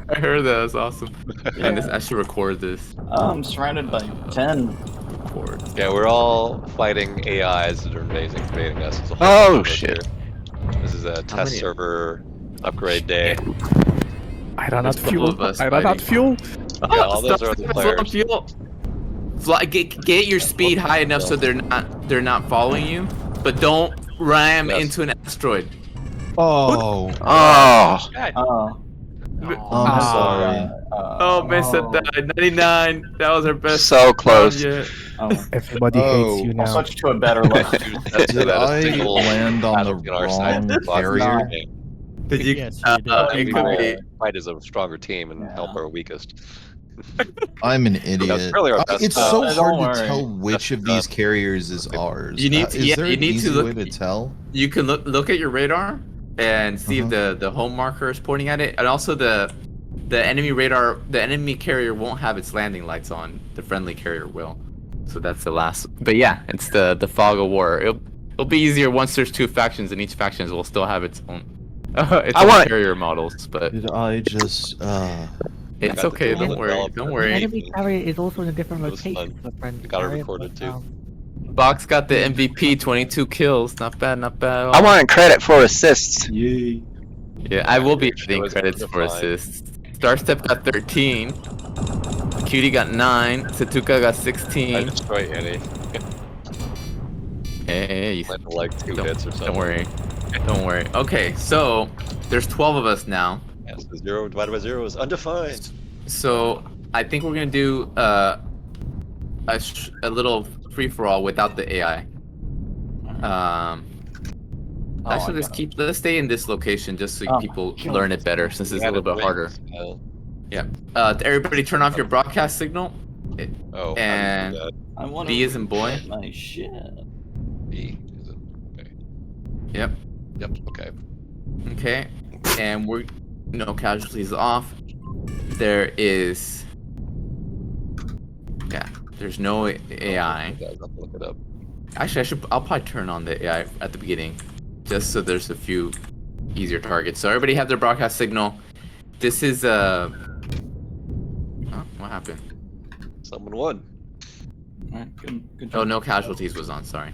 I heard that. That's awesome. Yeah, I should record this. I'm surrounded by 10. Record. Yeah, we're all fighting AIs that are invading us. It's a whole Oh, bunch of us shit. here. This is a test many- server upgrade day. I ran out There's of fuel. 12 of us I ran out of fuel. Yeah, all those are the players. Get your speed high enough so they're not following you, but don't ram into an asteroid. Oh. Oh. I'm sorry. Oh, Mesa died. 99. That was our best. So close. Yet. Everybody hates you I'll now. switch to a better level. Did I land on the on our side. wrong carrier? Did you? Yes, you did. It could be. Fight as a stronger team and help our weakest. I'm an idiot. really our best It's bet. so Don't hard worry. to tell which of these carriers is ours. You need to- is yeah, there you an need to easy look- way to tell? You can look at your radar and see if the home marker is pointing at it, and also the enemy radar, the enemy carrier won't have its landing lights on. The friendly carrier will. So that's the last. But yeah, it's the fog of war. It'll be easier once there's two factions, and each faction will still have its own carrier models. But Did I just it's okay. Don't worry. Don't The worry. enemy carrier is also in a different It was location. fun. from the friendly Got it carrier, recorded, but, too. Box got the MVP, 22 kills. Not bad. Not bad. At all. I want credit for assists. Yay. Yeah, I will be getting was credits for fine. assists. Starstep got 13. Cutie got 9. Satuka got I 16. destroy Annie. Hey, you Went for like 2 Don't- hits or something. don't worry. Don't worry. Okay, so there's 12 of us now. Yeah, so 0 divided by 0 is undefined. So I think we're gonna do a little free for all without the AI. Actually, let's stay in this location just so people learn it better, since it's a little bit harder. Yeah. Everybody, turn off your broadcast signal. Oh, And I want B is in boy. My shit. B is it? Okay. Yep. Yep. Okay. Okay. And we're no casualties off. There is. Yeah. There's no AI. Look it up. Actually, I'll probably turn on the AI at the beginning, just so there's a few easier targets. So everybody have their broadcast signal. This is Oh, what happened? Someone won. Alright, good Oh, job. no casualties was on. Sorry.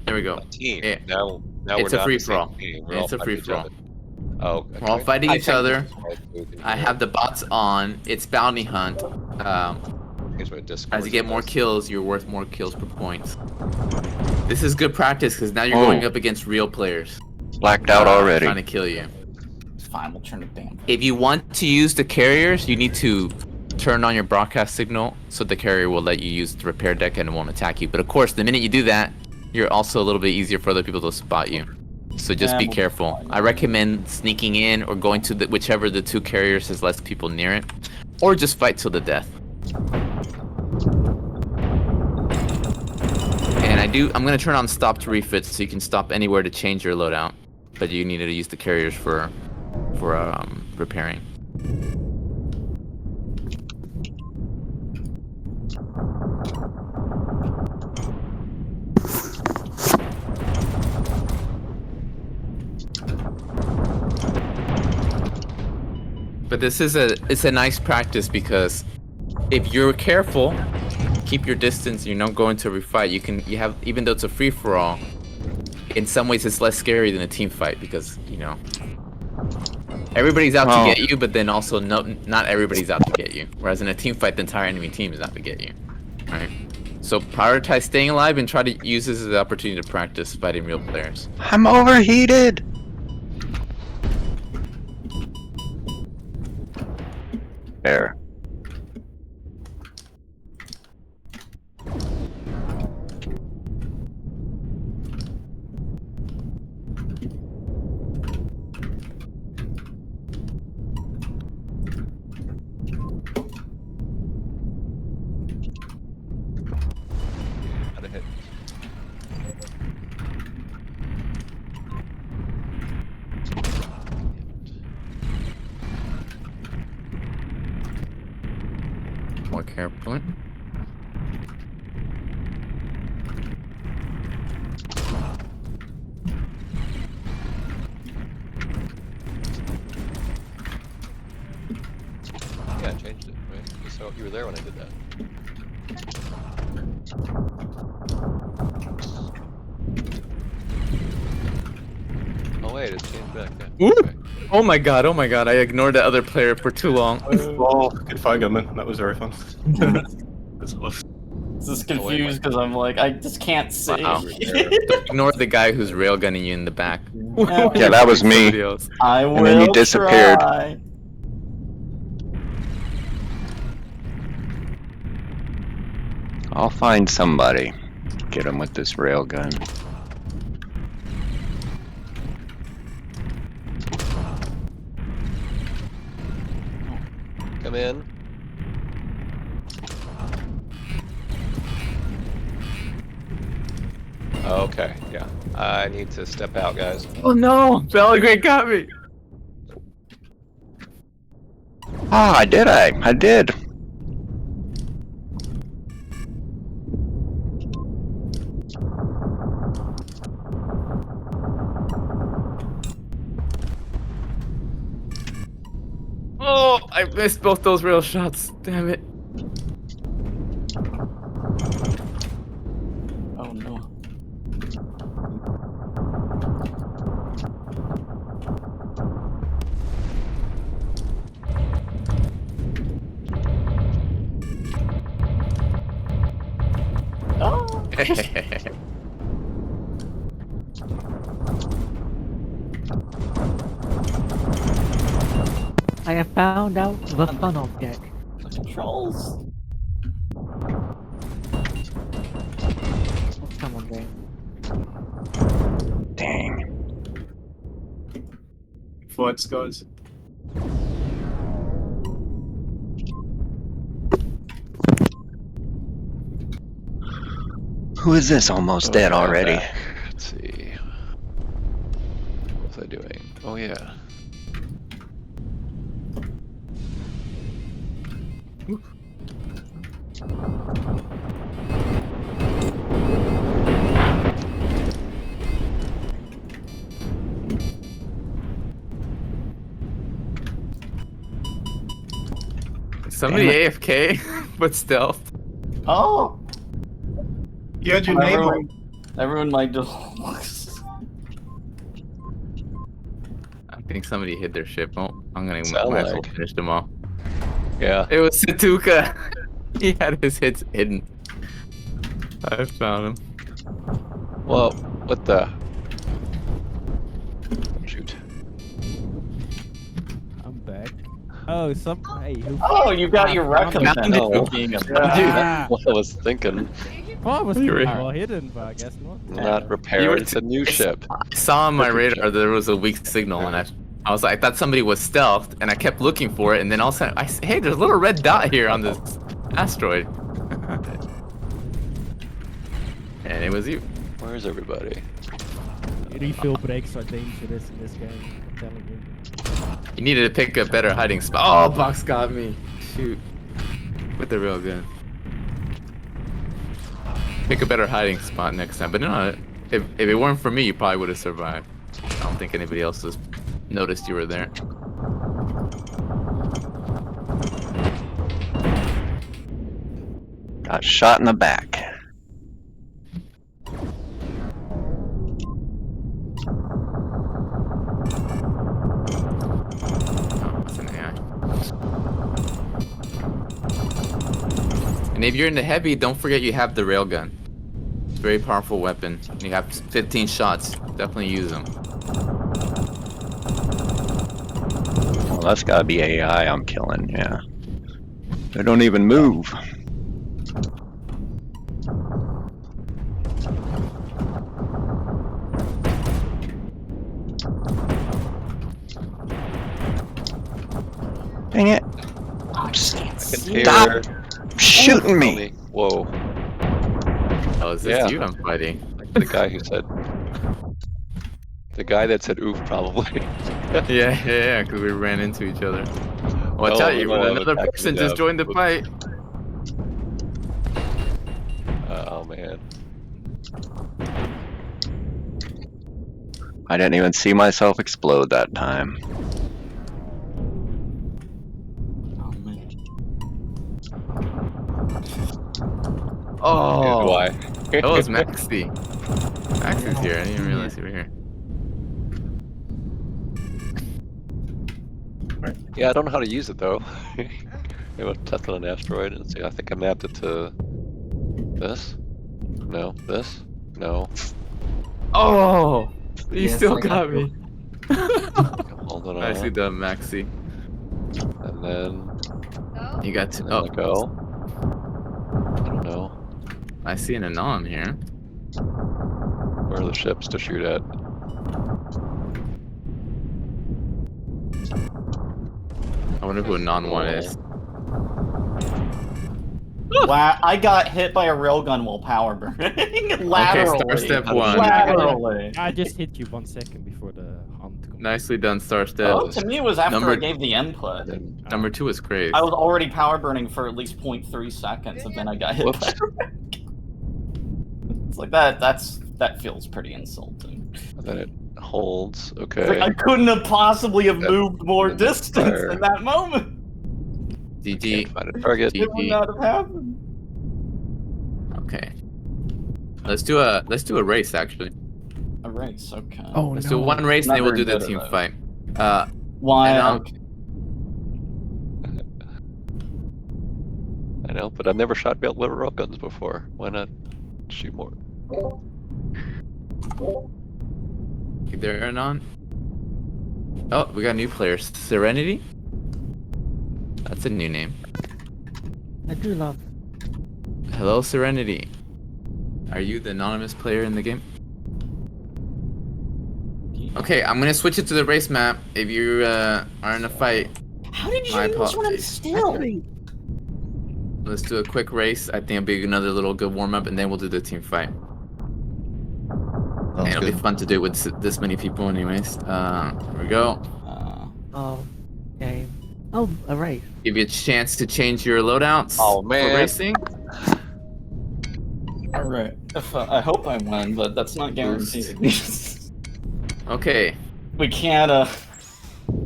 There we go. Team. Yeah. Now It's we're a not free the for same all. team. We're It's all a fighting free each for all. other. Oh. We're all fighting each other. I have have the bots on. It's bounty hunt. As you get more kills, you're worth more kills per point. This is good practice because now you're going up against real players. Blacked out already. Trying to kill you. It's fine, we'll turn it down. If you want to use the carriers, you need to turn on your broadcast signal so the carrier will let you use the repair deck and it won't attack you. But of course, the minute you do that, you're also a little bit easier for other people to spot you. So just be careful. I recommend sneaking in or going to whichever the two carriers has less people near it, or just fight till the death. And I'm gonna turn on stop to refit so you can stop anywhere to change your loadout, but you need to use the carriers for repairing. But it's a nice practice because if you're careful, keep your distance, you're not going to refight. Even though it's a free for all, in some ways it's less scary than a team fight because everybody's out to get you, but then also not everybody's out to get you. Whereas in a team fight, the entire enemy team is out to get you. Right? So prioritize staying alive and try to use this as an opportunity to practice fighting real players. I'm overheated. There. Gotta hit. More carefully. changed it, right? So you were there when I did that. Oh wait, it's changed back. Yeah. Okay. Oh my god, I ignored the other player for too long. Oh, good fight, Gunman. That was very fun. That's awesome. Just confused because I'm like, I just can't see. Wow. Don't ignore the guy who's railgunning you in the back. Yeah, that was me. I will And then you disappeared. try. I'll find somebody. Get him with this railgun. Come in. Okay, yeah. I need to step out, guys. Oh no! Belgrade got me! Ah, did I? I did. Oh, I missed both those rail shots. Damn it. Oh no. Oh. I have found out the fun object. The controls. Come on, game. Dang. Fights, guys. Who is this almost dead already? Let's see. What was I doing? Oh yeah. Somebody AFK, but stealth. Oh. You had your name on. Everyone might just. I think somebody hit their ship. Oh, I'm gonna Sound might as well like. finish them all. Yeah. It was Satuka. He had his hits hidden. I found him. Well, what the? Shoot. I'm back. Oh, hey, who? Oh, you got your recompense. No. for being a That's what I was thinking. Oh, I was You were- well hidden, but I guess not. Not repaired. It's a new ship. I saw on my Different radar there was a weak signal, and I was like, I thought somebody was stealthed, and I kept looking for it, and then all of a sudden, hey, there's a little red dot here on this asteroid. And it was you. Where's everybody? Refill breaks are dangerous in this game. I'm telling you. You needed to pick a better hiding spot. Oh, Box got me. Shoot. With the real gun. Pick a better hiding spot next time. But no, if it weren't for me, you probably would have survived. I don't think anybody else has noticed you were there. Got shot in the back. Oh, it's an AI. And if you're in the heavy, don't forget you have the railgun. It's a very powerful weapon. You have 15 shots. Definitely use them. Well, that's gotta be AI I'm killing, yeah. They don't even move. Dang it. Stop shooting me. Whoa. Oh, is this Yeah. you I'm fighting? Like the guy who said. The guy that said oof, probably. Yeah, because we ran into each other. Watch out, you another person just joined the fight. Oh man. I didn't even see myself explode that time. Oh man. Oh, Why? that was Maxi. Maxi's here. I didn't even realize you were here. Yeah, I don't know how to use it though. Maybe I'll test on an asteroid and see. I think I mapped it to this. No, this. No. Oh, you Yes, still I got got me. Hold on. Nicely done, Maxi. And then You got to. and then I go. I don't know. I see an Anon here. Where are the ships to shoot at? I wonder who Anon one is. Wow, I got hit by a railgun while power burning. Laterally. Okay, star step 1. Laterally. I just hit you 1 second before the hunt. Nicely done, star step. Oh, to me, it was after Number- I gave the input. Number 2 is Craze. I was already power burning for at least 0.3 seconds, and then I got hit by a It's like that feels pretty insulting. And then it holds. It's Okay. like I couldn't have possibly have That- moved more and then distance fire. in that moment. GG. Find a target. It would not have happened. Okay. Let's do a race actually. A race, okay. Oh Let's no. do one race and then Not we'll do very the good team at fight. Why? and I'll- Okay. I know, but I've never shot rail guns before. Why not shoot more? There Anon. Oh, we got new players. Serenity? That's a new name. I do love. Hello, Serenity. Are you the anonymous player in the game? Okay, I'm gonna switch it to the race map. If you are in a fight, How did you My use when I'm apologies. still? Actually, let's do a quick race. I think it'll be another little good warm up, and then we'll do the team fight. And Sounds it'll good. be fun to do it with this many people, anyways. Here we go. oh, game. Oh, a race. Give you a chance to change your loadouts. Oh, For man. racing. Alright. I hope I win, but that's not guaranteed. Okay. We can't,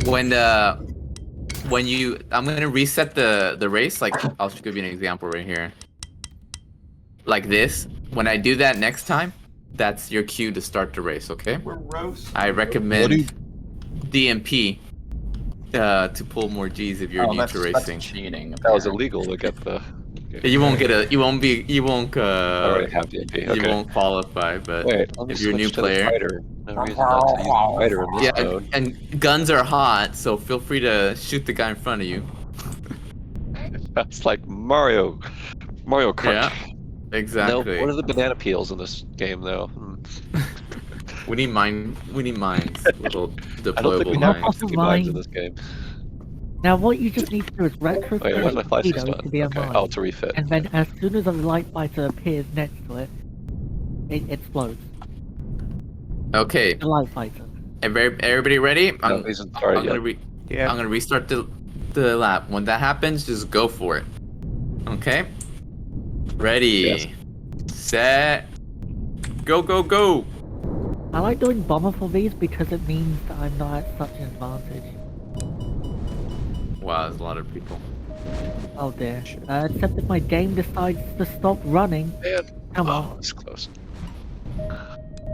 When you, I'm gonna reset the race. Like, I'll just give you an example right here. Like this. When I do that next time, that's your cue to start the race. Okay. We're roast. I What recommend do you- DMP to pull more G's if you're new to racing. That's cheating. That was illegal to get the. You won't get I already have the MP. you Okay. won't qualify, but Wait, let me if you're a new switch to the player. fighter. No reason not to use the fighter in this Yeah, mode. and guns are hot, so feel free to shoot the guy in front of you. That's like Mario Kart. Yeah, exactly. No, what are the banana peels in this game though? We need mines, little I don't think we deployable have mines. any mines in this game. Now, what you just need to do is retrofit Wait, where's my the flash torpedo gun? to be a Okay. mine. Oh, to refit. And then, as soon as a light fighter appears next to it, it explodes. Okay, The light fighter. everybody ready? No, these aren't started yet. Yeah. I'm gonna restart the lap. When that happens, just go for it. Okay. Ready, Yes. set, go, go, go. I like doing bomber for these because it means that I'm not at such an advantage. Wow, there's a lot of people. Oh dear. Except if my game decides to stop running. Man. Come Oh, on. it's close.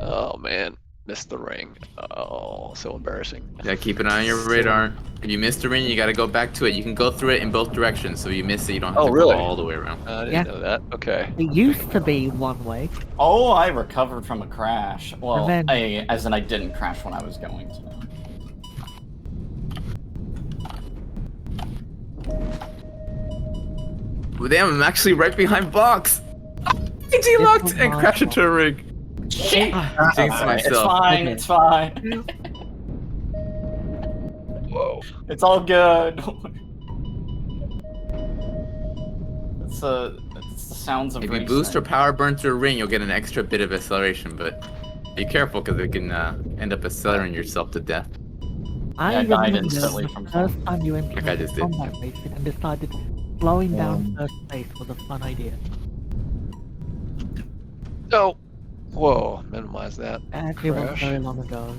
Oh man, missed the ring. Oh, so embarrassing. Yeah, keep an eye on your radar. If you miss the ring, you gotta go back to it. You can go through it in both directions, so you miss it, you don't have Oh, to really? go all the way around. I didn't Yeah. know that. Okay. It used to be one way. Oh, I recovered from a crash. Well, And then- as in I didn't crash when I was going to. Well, damn, I'm actually right behind Box. AJ locked and crashed into a rig. Shit! Jinxed It's myself. fine, Okay. it's fine. Whoa. It's all good. It's the sounds of If you racing. boost or power burn through a ring, you'll get an extra bit of acceleration, but be careful because it can end up accelerating yourself to death. I Yeah, I died remember instantly the from first time you I implemented just did. combat racing and decided slowing down first base was a fun idea. No. Whoa. Minimize that. It actually was Crash. very long ago.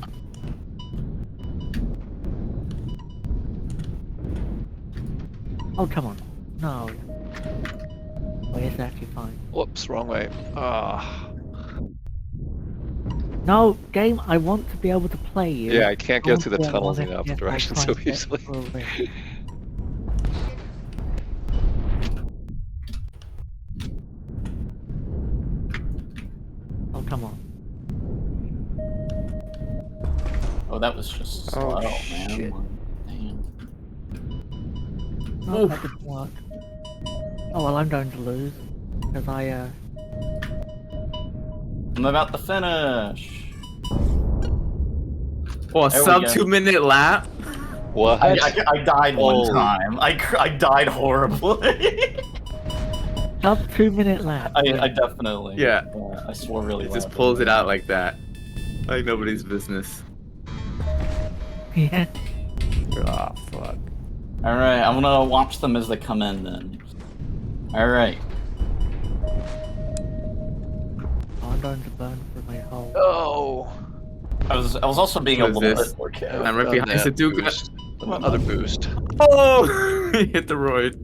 Oh, come on. No. Oh, it's actually fine. Whoops, wrong way. Ah. No, game, I want to be able to play you. Yeah, I can't I go want through to the be at tunnels 1 in the opposite FPS while direction so trying to get easily. for a win. Oh, come on. Oh, that was just slow, shit. man. Damn. Oh, that didn't work. Oh, well, I'm going to lose. Because I'm about to finish. Oh, There we sub go. 2 minute lap. What? I died one Holy. time. I died horribly. Sub 2 minute lap. I definitely. Yeah. I swore really He loud. just pulls it out like that. Like nobody's business. Yeah. Ah, fuck. Alright, I'm gonna watch them as they come in then. Alright. Oh, I'm going to burn for my hole. Oh. I was also being What a is little this? bit more careful. I'm right behind Sudoku. Boost. Another boost. Oh! He hit the roid.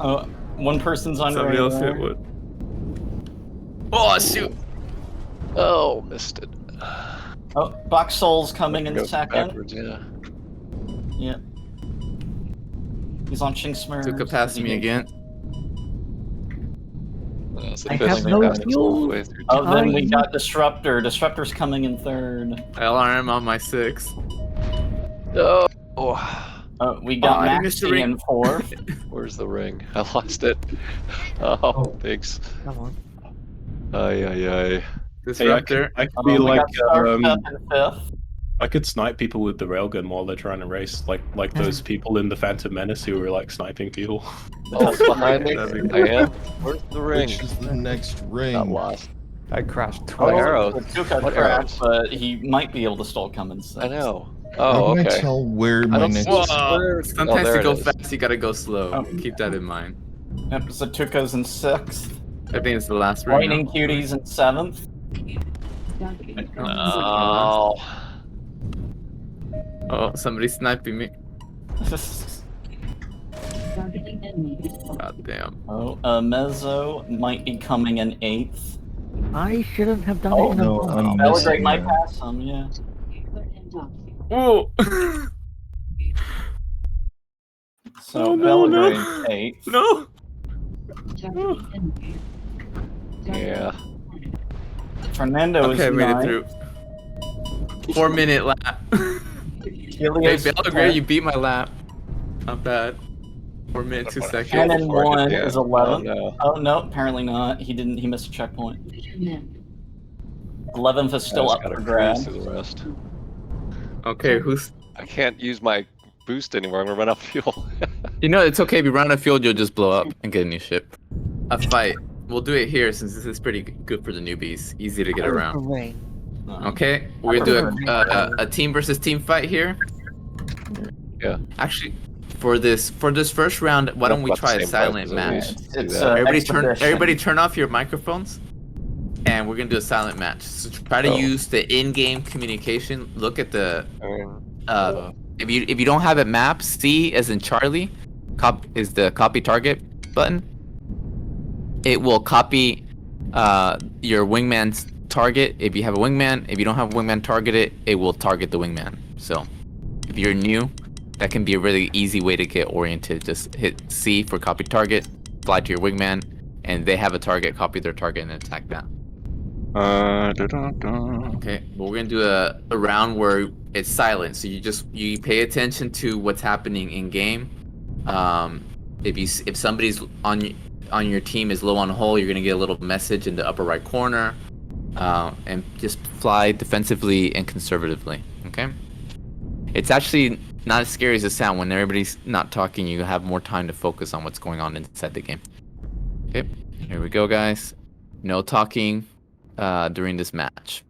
Oh, one person's on Somebody else hit radar. one. Oh, shoot! Oh, missed it. Oh, Box Soul's coming in Go second. backwards, yeah. Yeah. He's launching Smurfs. Suka passed me again. So I fifth have thing no passed us all the fuel. way through. Oh, then we Oh, got Disruptor. Disruptor's coming in third. LRM on my 6. Oh. Oh, we got I missed the Maxi ring. in fourth. Where's the ring? I lost it. Oh, thanks. Come on. Ay, ay, ay. Disruptor. I could be We like, got Startup in fifth. I could snipe people with the railgun while they're trying to race, like those people in the Phantom Menace who were like sniping people. Oh, it's behind me. That'd be I am. Where's the ring? Which is the next Not ring? lost. I crashed Oh, twice. arrows. Tuka What crashed, arrows? but he might be able to still come in sixth. I know. How Oh, can I okay. tell where I my don't next? see Whoa. where- Sometimes there to it go is. fast, you gotta go slow. Oh. Keep that in mind. Yep, so Tuka's in sixth. I think it's the last ring. Lightning Cutie's in seventh. Oh. Oh, somebody's sniping me. God damn. Oh, Mezzo might be coming in eighth. I shouldn't have done Oh, it in the no, morning. I'm Belgrade missing might him. pass him, yeah. Oh! So Oh, no, no. Belgrade's eighth. No! Yeah. Fernando Okay, I is made it ninth. through. 4 minute lap. Hey, Helios Belgrade, you beat my lap. Not bad. 4 minutes, 2 seconds. Cannon 1 Yeah. is 11th. Oh, no. Oh no, apparently not. He missed a checkpoint. 11th is still I up just for gotta grab. cruise through the rest. Okay, who's... I can't use my boost anymore. I'm gonna run out of fuel. You know, it's okay. If you run out of fuel, you'll just blow up and get a new ship. A fight. We'll do it here since this is pretty good for the newbies. Easy to get Where's around. the ring? Okay, we're gonna do a team versus team fight here. Yeah. Actually, for this first round, why don't we About the try a same silent price, match? at least. It's Do that. Everybody turn off your microphones, and we're gonna do a silent match. So try to Oh. use the in-game communication. Look at the Uh, if you don't have it mapped, C as in Charlie, is the copy target button. It will copy your wingman's target. If you have a wingman, if you don't have a wingman targeted, it will target the wingman. So if you're new, that can be a really easy way to get oriented. Just hit C for copy target, fly to your wingman, and they have a target, copy their target, and attack that. Okay, but we're gonna do a round where it's silent, so you pay attention to what's happening in game. If somebody's on your team is low on hull, you're gonna get a little message in the upper right corner, and just fly defensively and conservatively. Okay, it's actually not as scary as it sounds. When everybody's not talking, you have more time to focus on what's going on inside the game. Okay, here we go, guys. No talking during this match.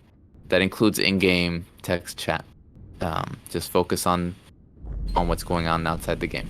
That includes in-game text chat. Just focus on what's going on outside the game.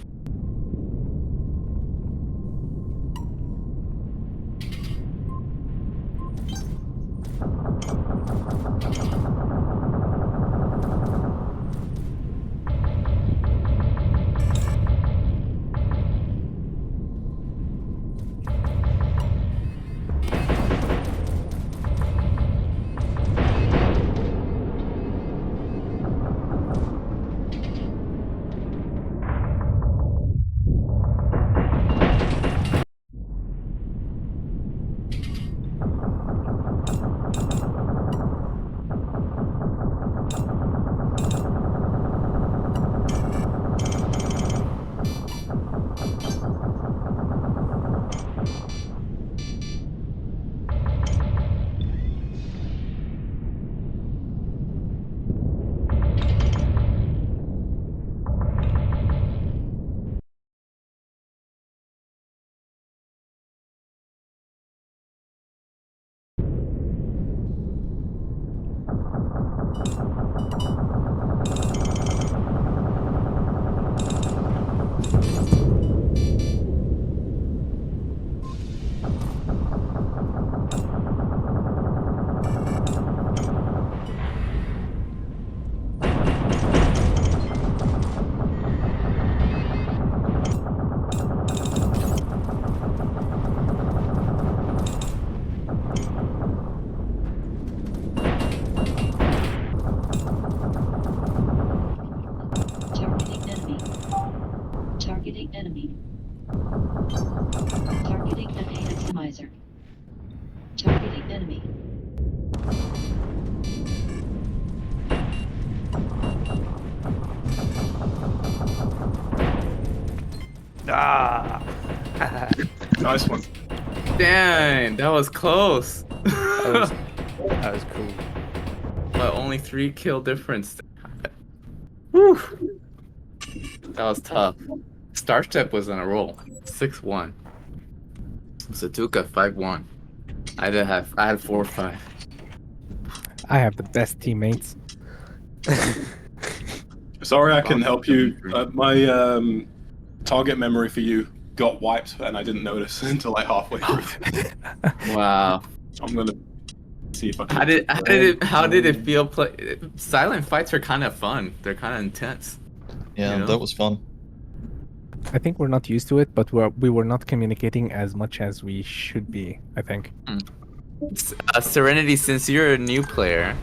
enemy. Targeting the optimizer. Targeting enemy. Ah! Nice one. Dang, that was close. That was cool. But only 3 kill difference. Whew. That was tough. Starstep was on a roll. 6-1. Satuka 5-1. I had 4-5. I have the best teammates. Sorry, I couldn't help you. My target memory for you got wiped, and I didn't notice until like halfway through. Wow. I'm gonna see if I can. How did it feel? Silent fights are kind of fun. They're kind of intense. Yeah, you know? that was fun. I think we're not used to it, but we were not communicating as much as we should be, I think. Serenity, since you're a new player,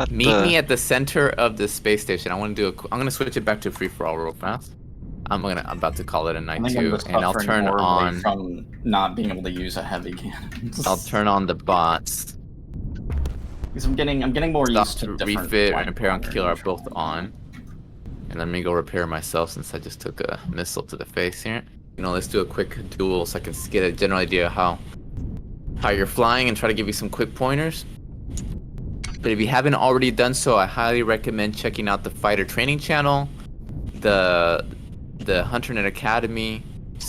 meet me at the center of the space station. I want to do I'm gonna switch it back to free for all real fast. I'm about to call it a night too, and I'll turn on from not being able to use a heavy cannon. I'll turn on the bots. Because I'm getting more used to refit and repair and kill are both on. And let me go repair myself since I just took a missile to the face here. You know, let's do a quick duel so I can get a general idea of how you're flying and try to give you some quick pointers. But if you haven't already done so, I highly recommend checking out the Fighter Training channel, the Hunternet Academy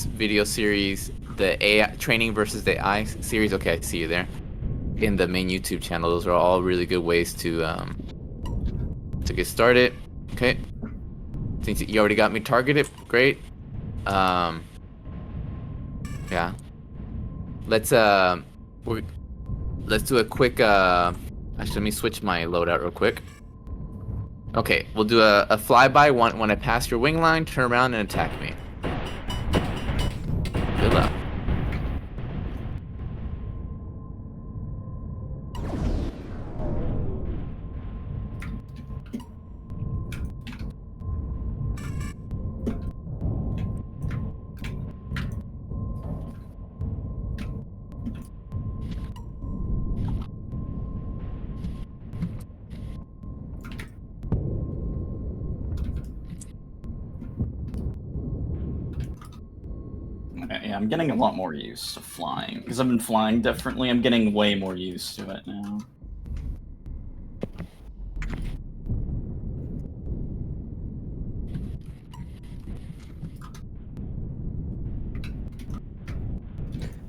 video series, the AI Training versus the AI series. Okay, I see you there. In the main YouTube channel, those are all really good ways to get started. Okay. Since you already got me targeted, great. Yeah. Let's do a quick actually, let me switch my loadout real quick. Okay, we'll do a flyby. When I pass your wing line, turn around and attack me. Good luck. Yeah, I'm getting a lot more used to flying. Because I've been flying differently, I'm getting way more used to it now.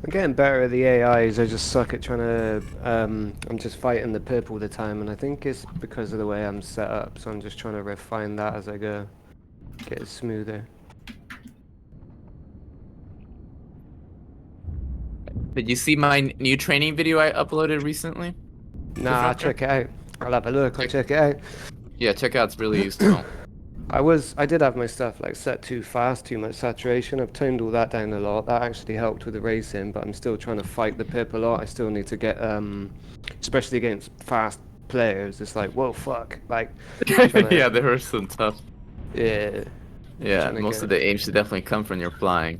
I'm getting better at the AIs, I just suck at trying to... I'm just fighting the pip all the time, and I think it's because of the way I'm set up, so I'm just trying to refine that as I go. Get it smoother. Did you see my new training video I uploaded recently? Nah, I'll check it out. I'll have a look, I'll check it out. Yeah, check out, it's really useful. I did have my stuff like set too fast, too much saturation. I've toned all that down a lot. That actually helped with the racing, but I'm still trying to fight the pip a lot. I still need to get, especially against fast players. It's like, whoa, fuck. Like, yeah, there are some tough. Yeah. Yeah, most of the aim should definitely come from your flying.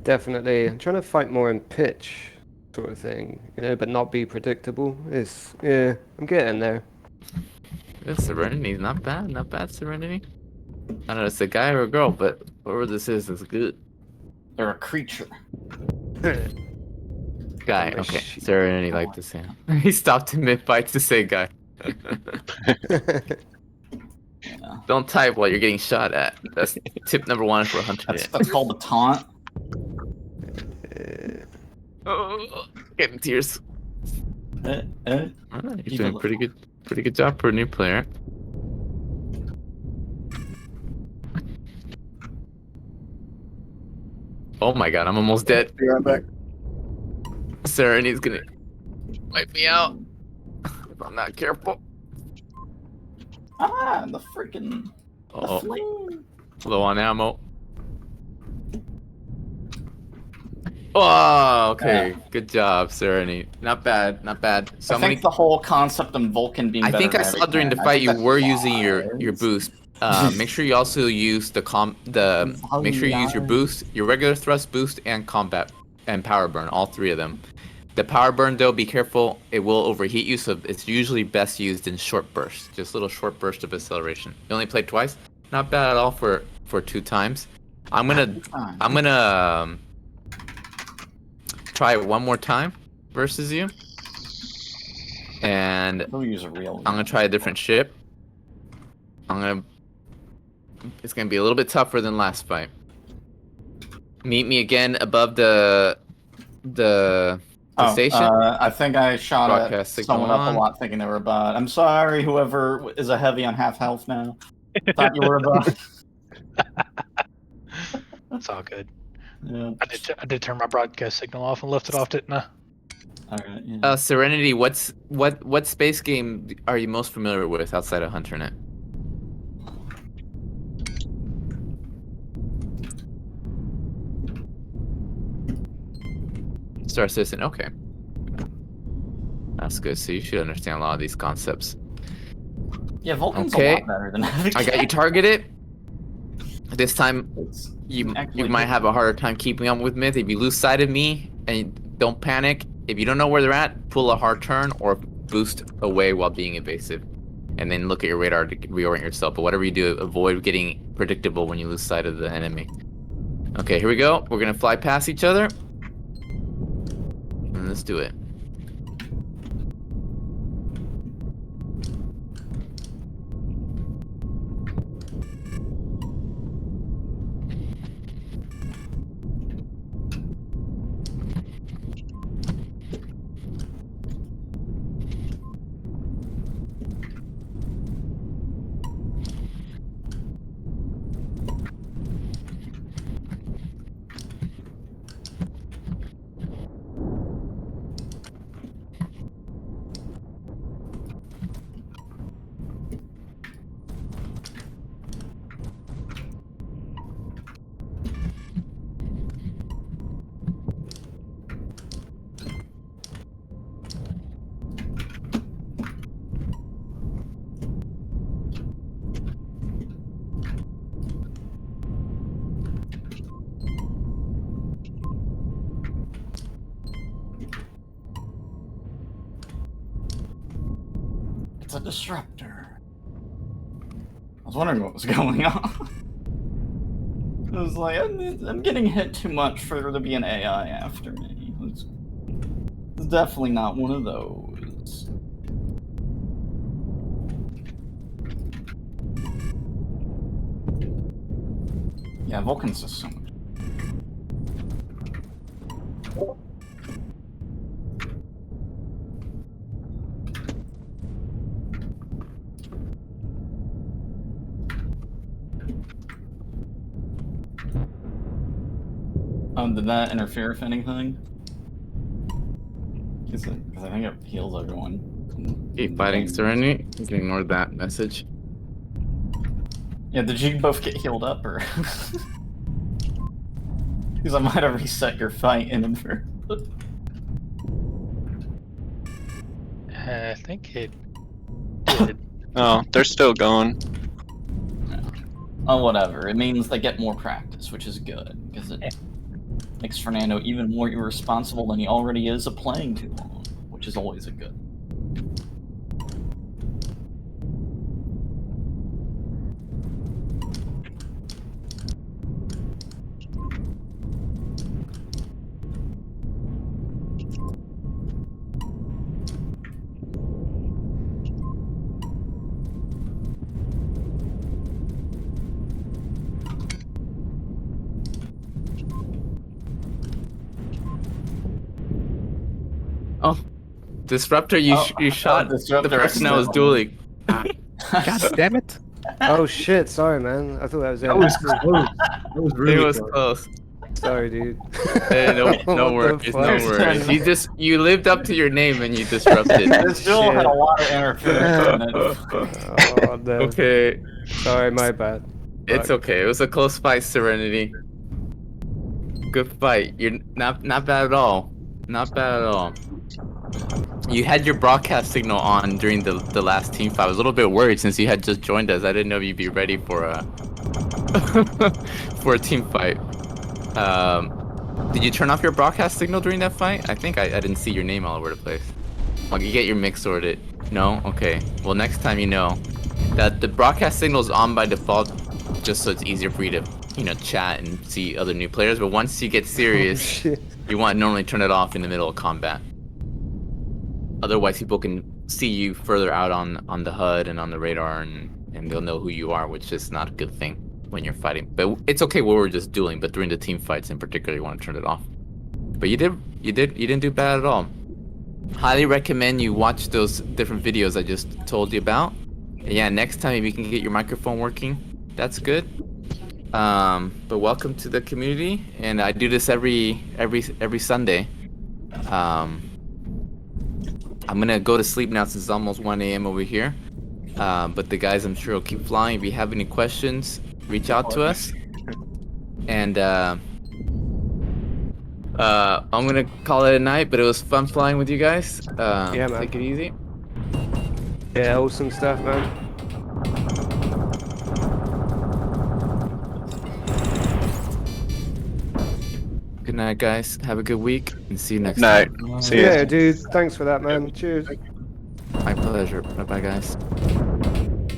Definitely. I'm trying to fight more in pitch, sort of thing, you know, but not be predictable. Yeah, I'm getting there. Good Serenity, not bad Serenity. I don't know, it's a guy or a girl, but whoever this is good. They're a creature. Guy, okay. Serenity like to say. He stopped in mid-fight to say guy. Yeah. Don't type while you're getting shot at. That's tip number 1 for Hunternet. That's called a taunt. Oh, getting tears. You're doing pretty good job for a new player. Oh my god, I'm almost dead. Be right back. Serenity's gonna wipe me out if I'm not careful. Ah, the freaking the flame. Low on ammo. Oh, okay. Good job, Serenity. Not bad, not bad. I think the whole concept of Vulcan being I think I saw during the fight you were using your boost. make sure you also use make sure you use your boost, your regular thrust, boost, and combat and power burn, all 3 of them. The power burn though, be careful, it will overheat you, so it's usually best used in short bursts, just little short burst of acceleration. You only played twice, not bad at all for 2 times. I'm gonna try it one more time versus you, and I'm gonna try a different ship. It's gonna be a little bit tougher than last fight. Meet me again above the station. I think I shot Broadcast at someone up a lot thinking they were a bot. I'm sorry, whoever is a heavy on half health now. Thought you were a bot. That's all good. Yeah. I did turn my broadcast signal off and left it off, didn't I? Alright, yeah. Serenity, what space game are you most familiar with outside of Hunternet? Star Citizen, okay. That's good, so you should understand a lot of these concepts. Yeah, Vulcan's a lot better than I got you targeted. This time, you might have a harder time keeping up with Myth. If you lose sight of me, and don't panic. If you don't know where they're at, pull a hard turn or boost away while being evasive. And then look at your radar to reorient yourself. But whatever you do, avoid getting predictable when you lose sight of the enemy. Okay, here we go. We're gonna fly past each other. And let's do it. It's a disruptor. I was wondering what was going on. I was like, I'm getting hit too much for there to be an AI after me. It's definitely not one of those. Yeah, Vulcan's just so much. Did that interfere with anything? Because I think it heals everyone. Keep fighting, Serenity. You can ignore that message. Yeah, did you both get healed up, or? Because I might have reset your fight in for. I think it did. Oh, they're still going. Oh, whatever. It means they get more practice, which is good, because it makes Fernando even more irresponsible than he already is of playing too long, which is always a good. Oh, Disruptor, you shot the person I was dueling. God damn it! Oh shit! Sorry, man. I thought that was it. That was close. That was really It was close. Sorry, dude. Hey, no worries, no worries. You lived up to your name and you disrupted. This still had a lot of interference in it. Oh, no. Okay. Sorry, my bad. It's okay. It was a close fight, Serenity. Good fight. You're not bad at all. Not bad at all. You had your broadcast signal on during the last team fight. I was a little bit worried since you had just joined us. I didn't know if you'd be ready for a for a team fight. Did you turn off your broadcast signal during that fight? I think I didn't see your name all over the place. Like, you get your mix sorted. No? Okay. Well, next time you know that the broadcast signal is on by default, just so it's easier for you to, you know, chat and see other new players. But once you get serious, you want to normally turn it off in the middle of combat. Otherwise, people can see you further out on the HUD and on the radar, and they'll know who you are, which is not a good thing when you're fighting. But it's okay when we're just dueling, but during the team fights in particular, you want to turn it off. But you didn't do bad at all. Highly recommend you watch those different videos I just told you about. And yeah, next time if you can get your microphone working, that's good. But welcome to the community, and I do this every Sunday. I'm gonna go to sleep now since it's almost 1 a.m. over here. But the guys, I'm sure, will keep flying. If you have any questions, reach out to us. And I'm gonna call it a night, but it was fun flying with you guys. Yeah, man. Take it easy. Yeah, awesome stuff, man. Good night, guys. Have a good week, and see you next Night. time. See ya. Yeah, dude. Thanks for that, man. Cheers. My pleasure. Bye-bye, guys.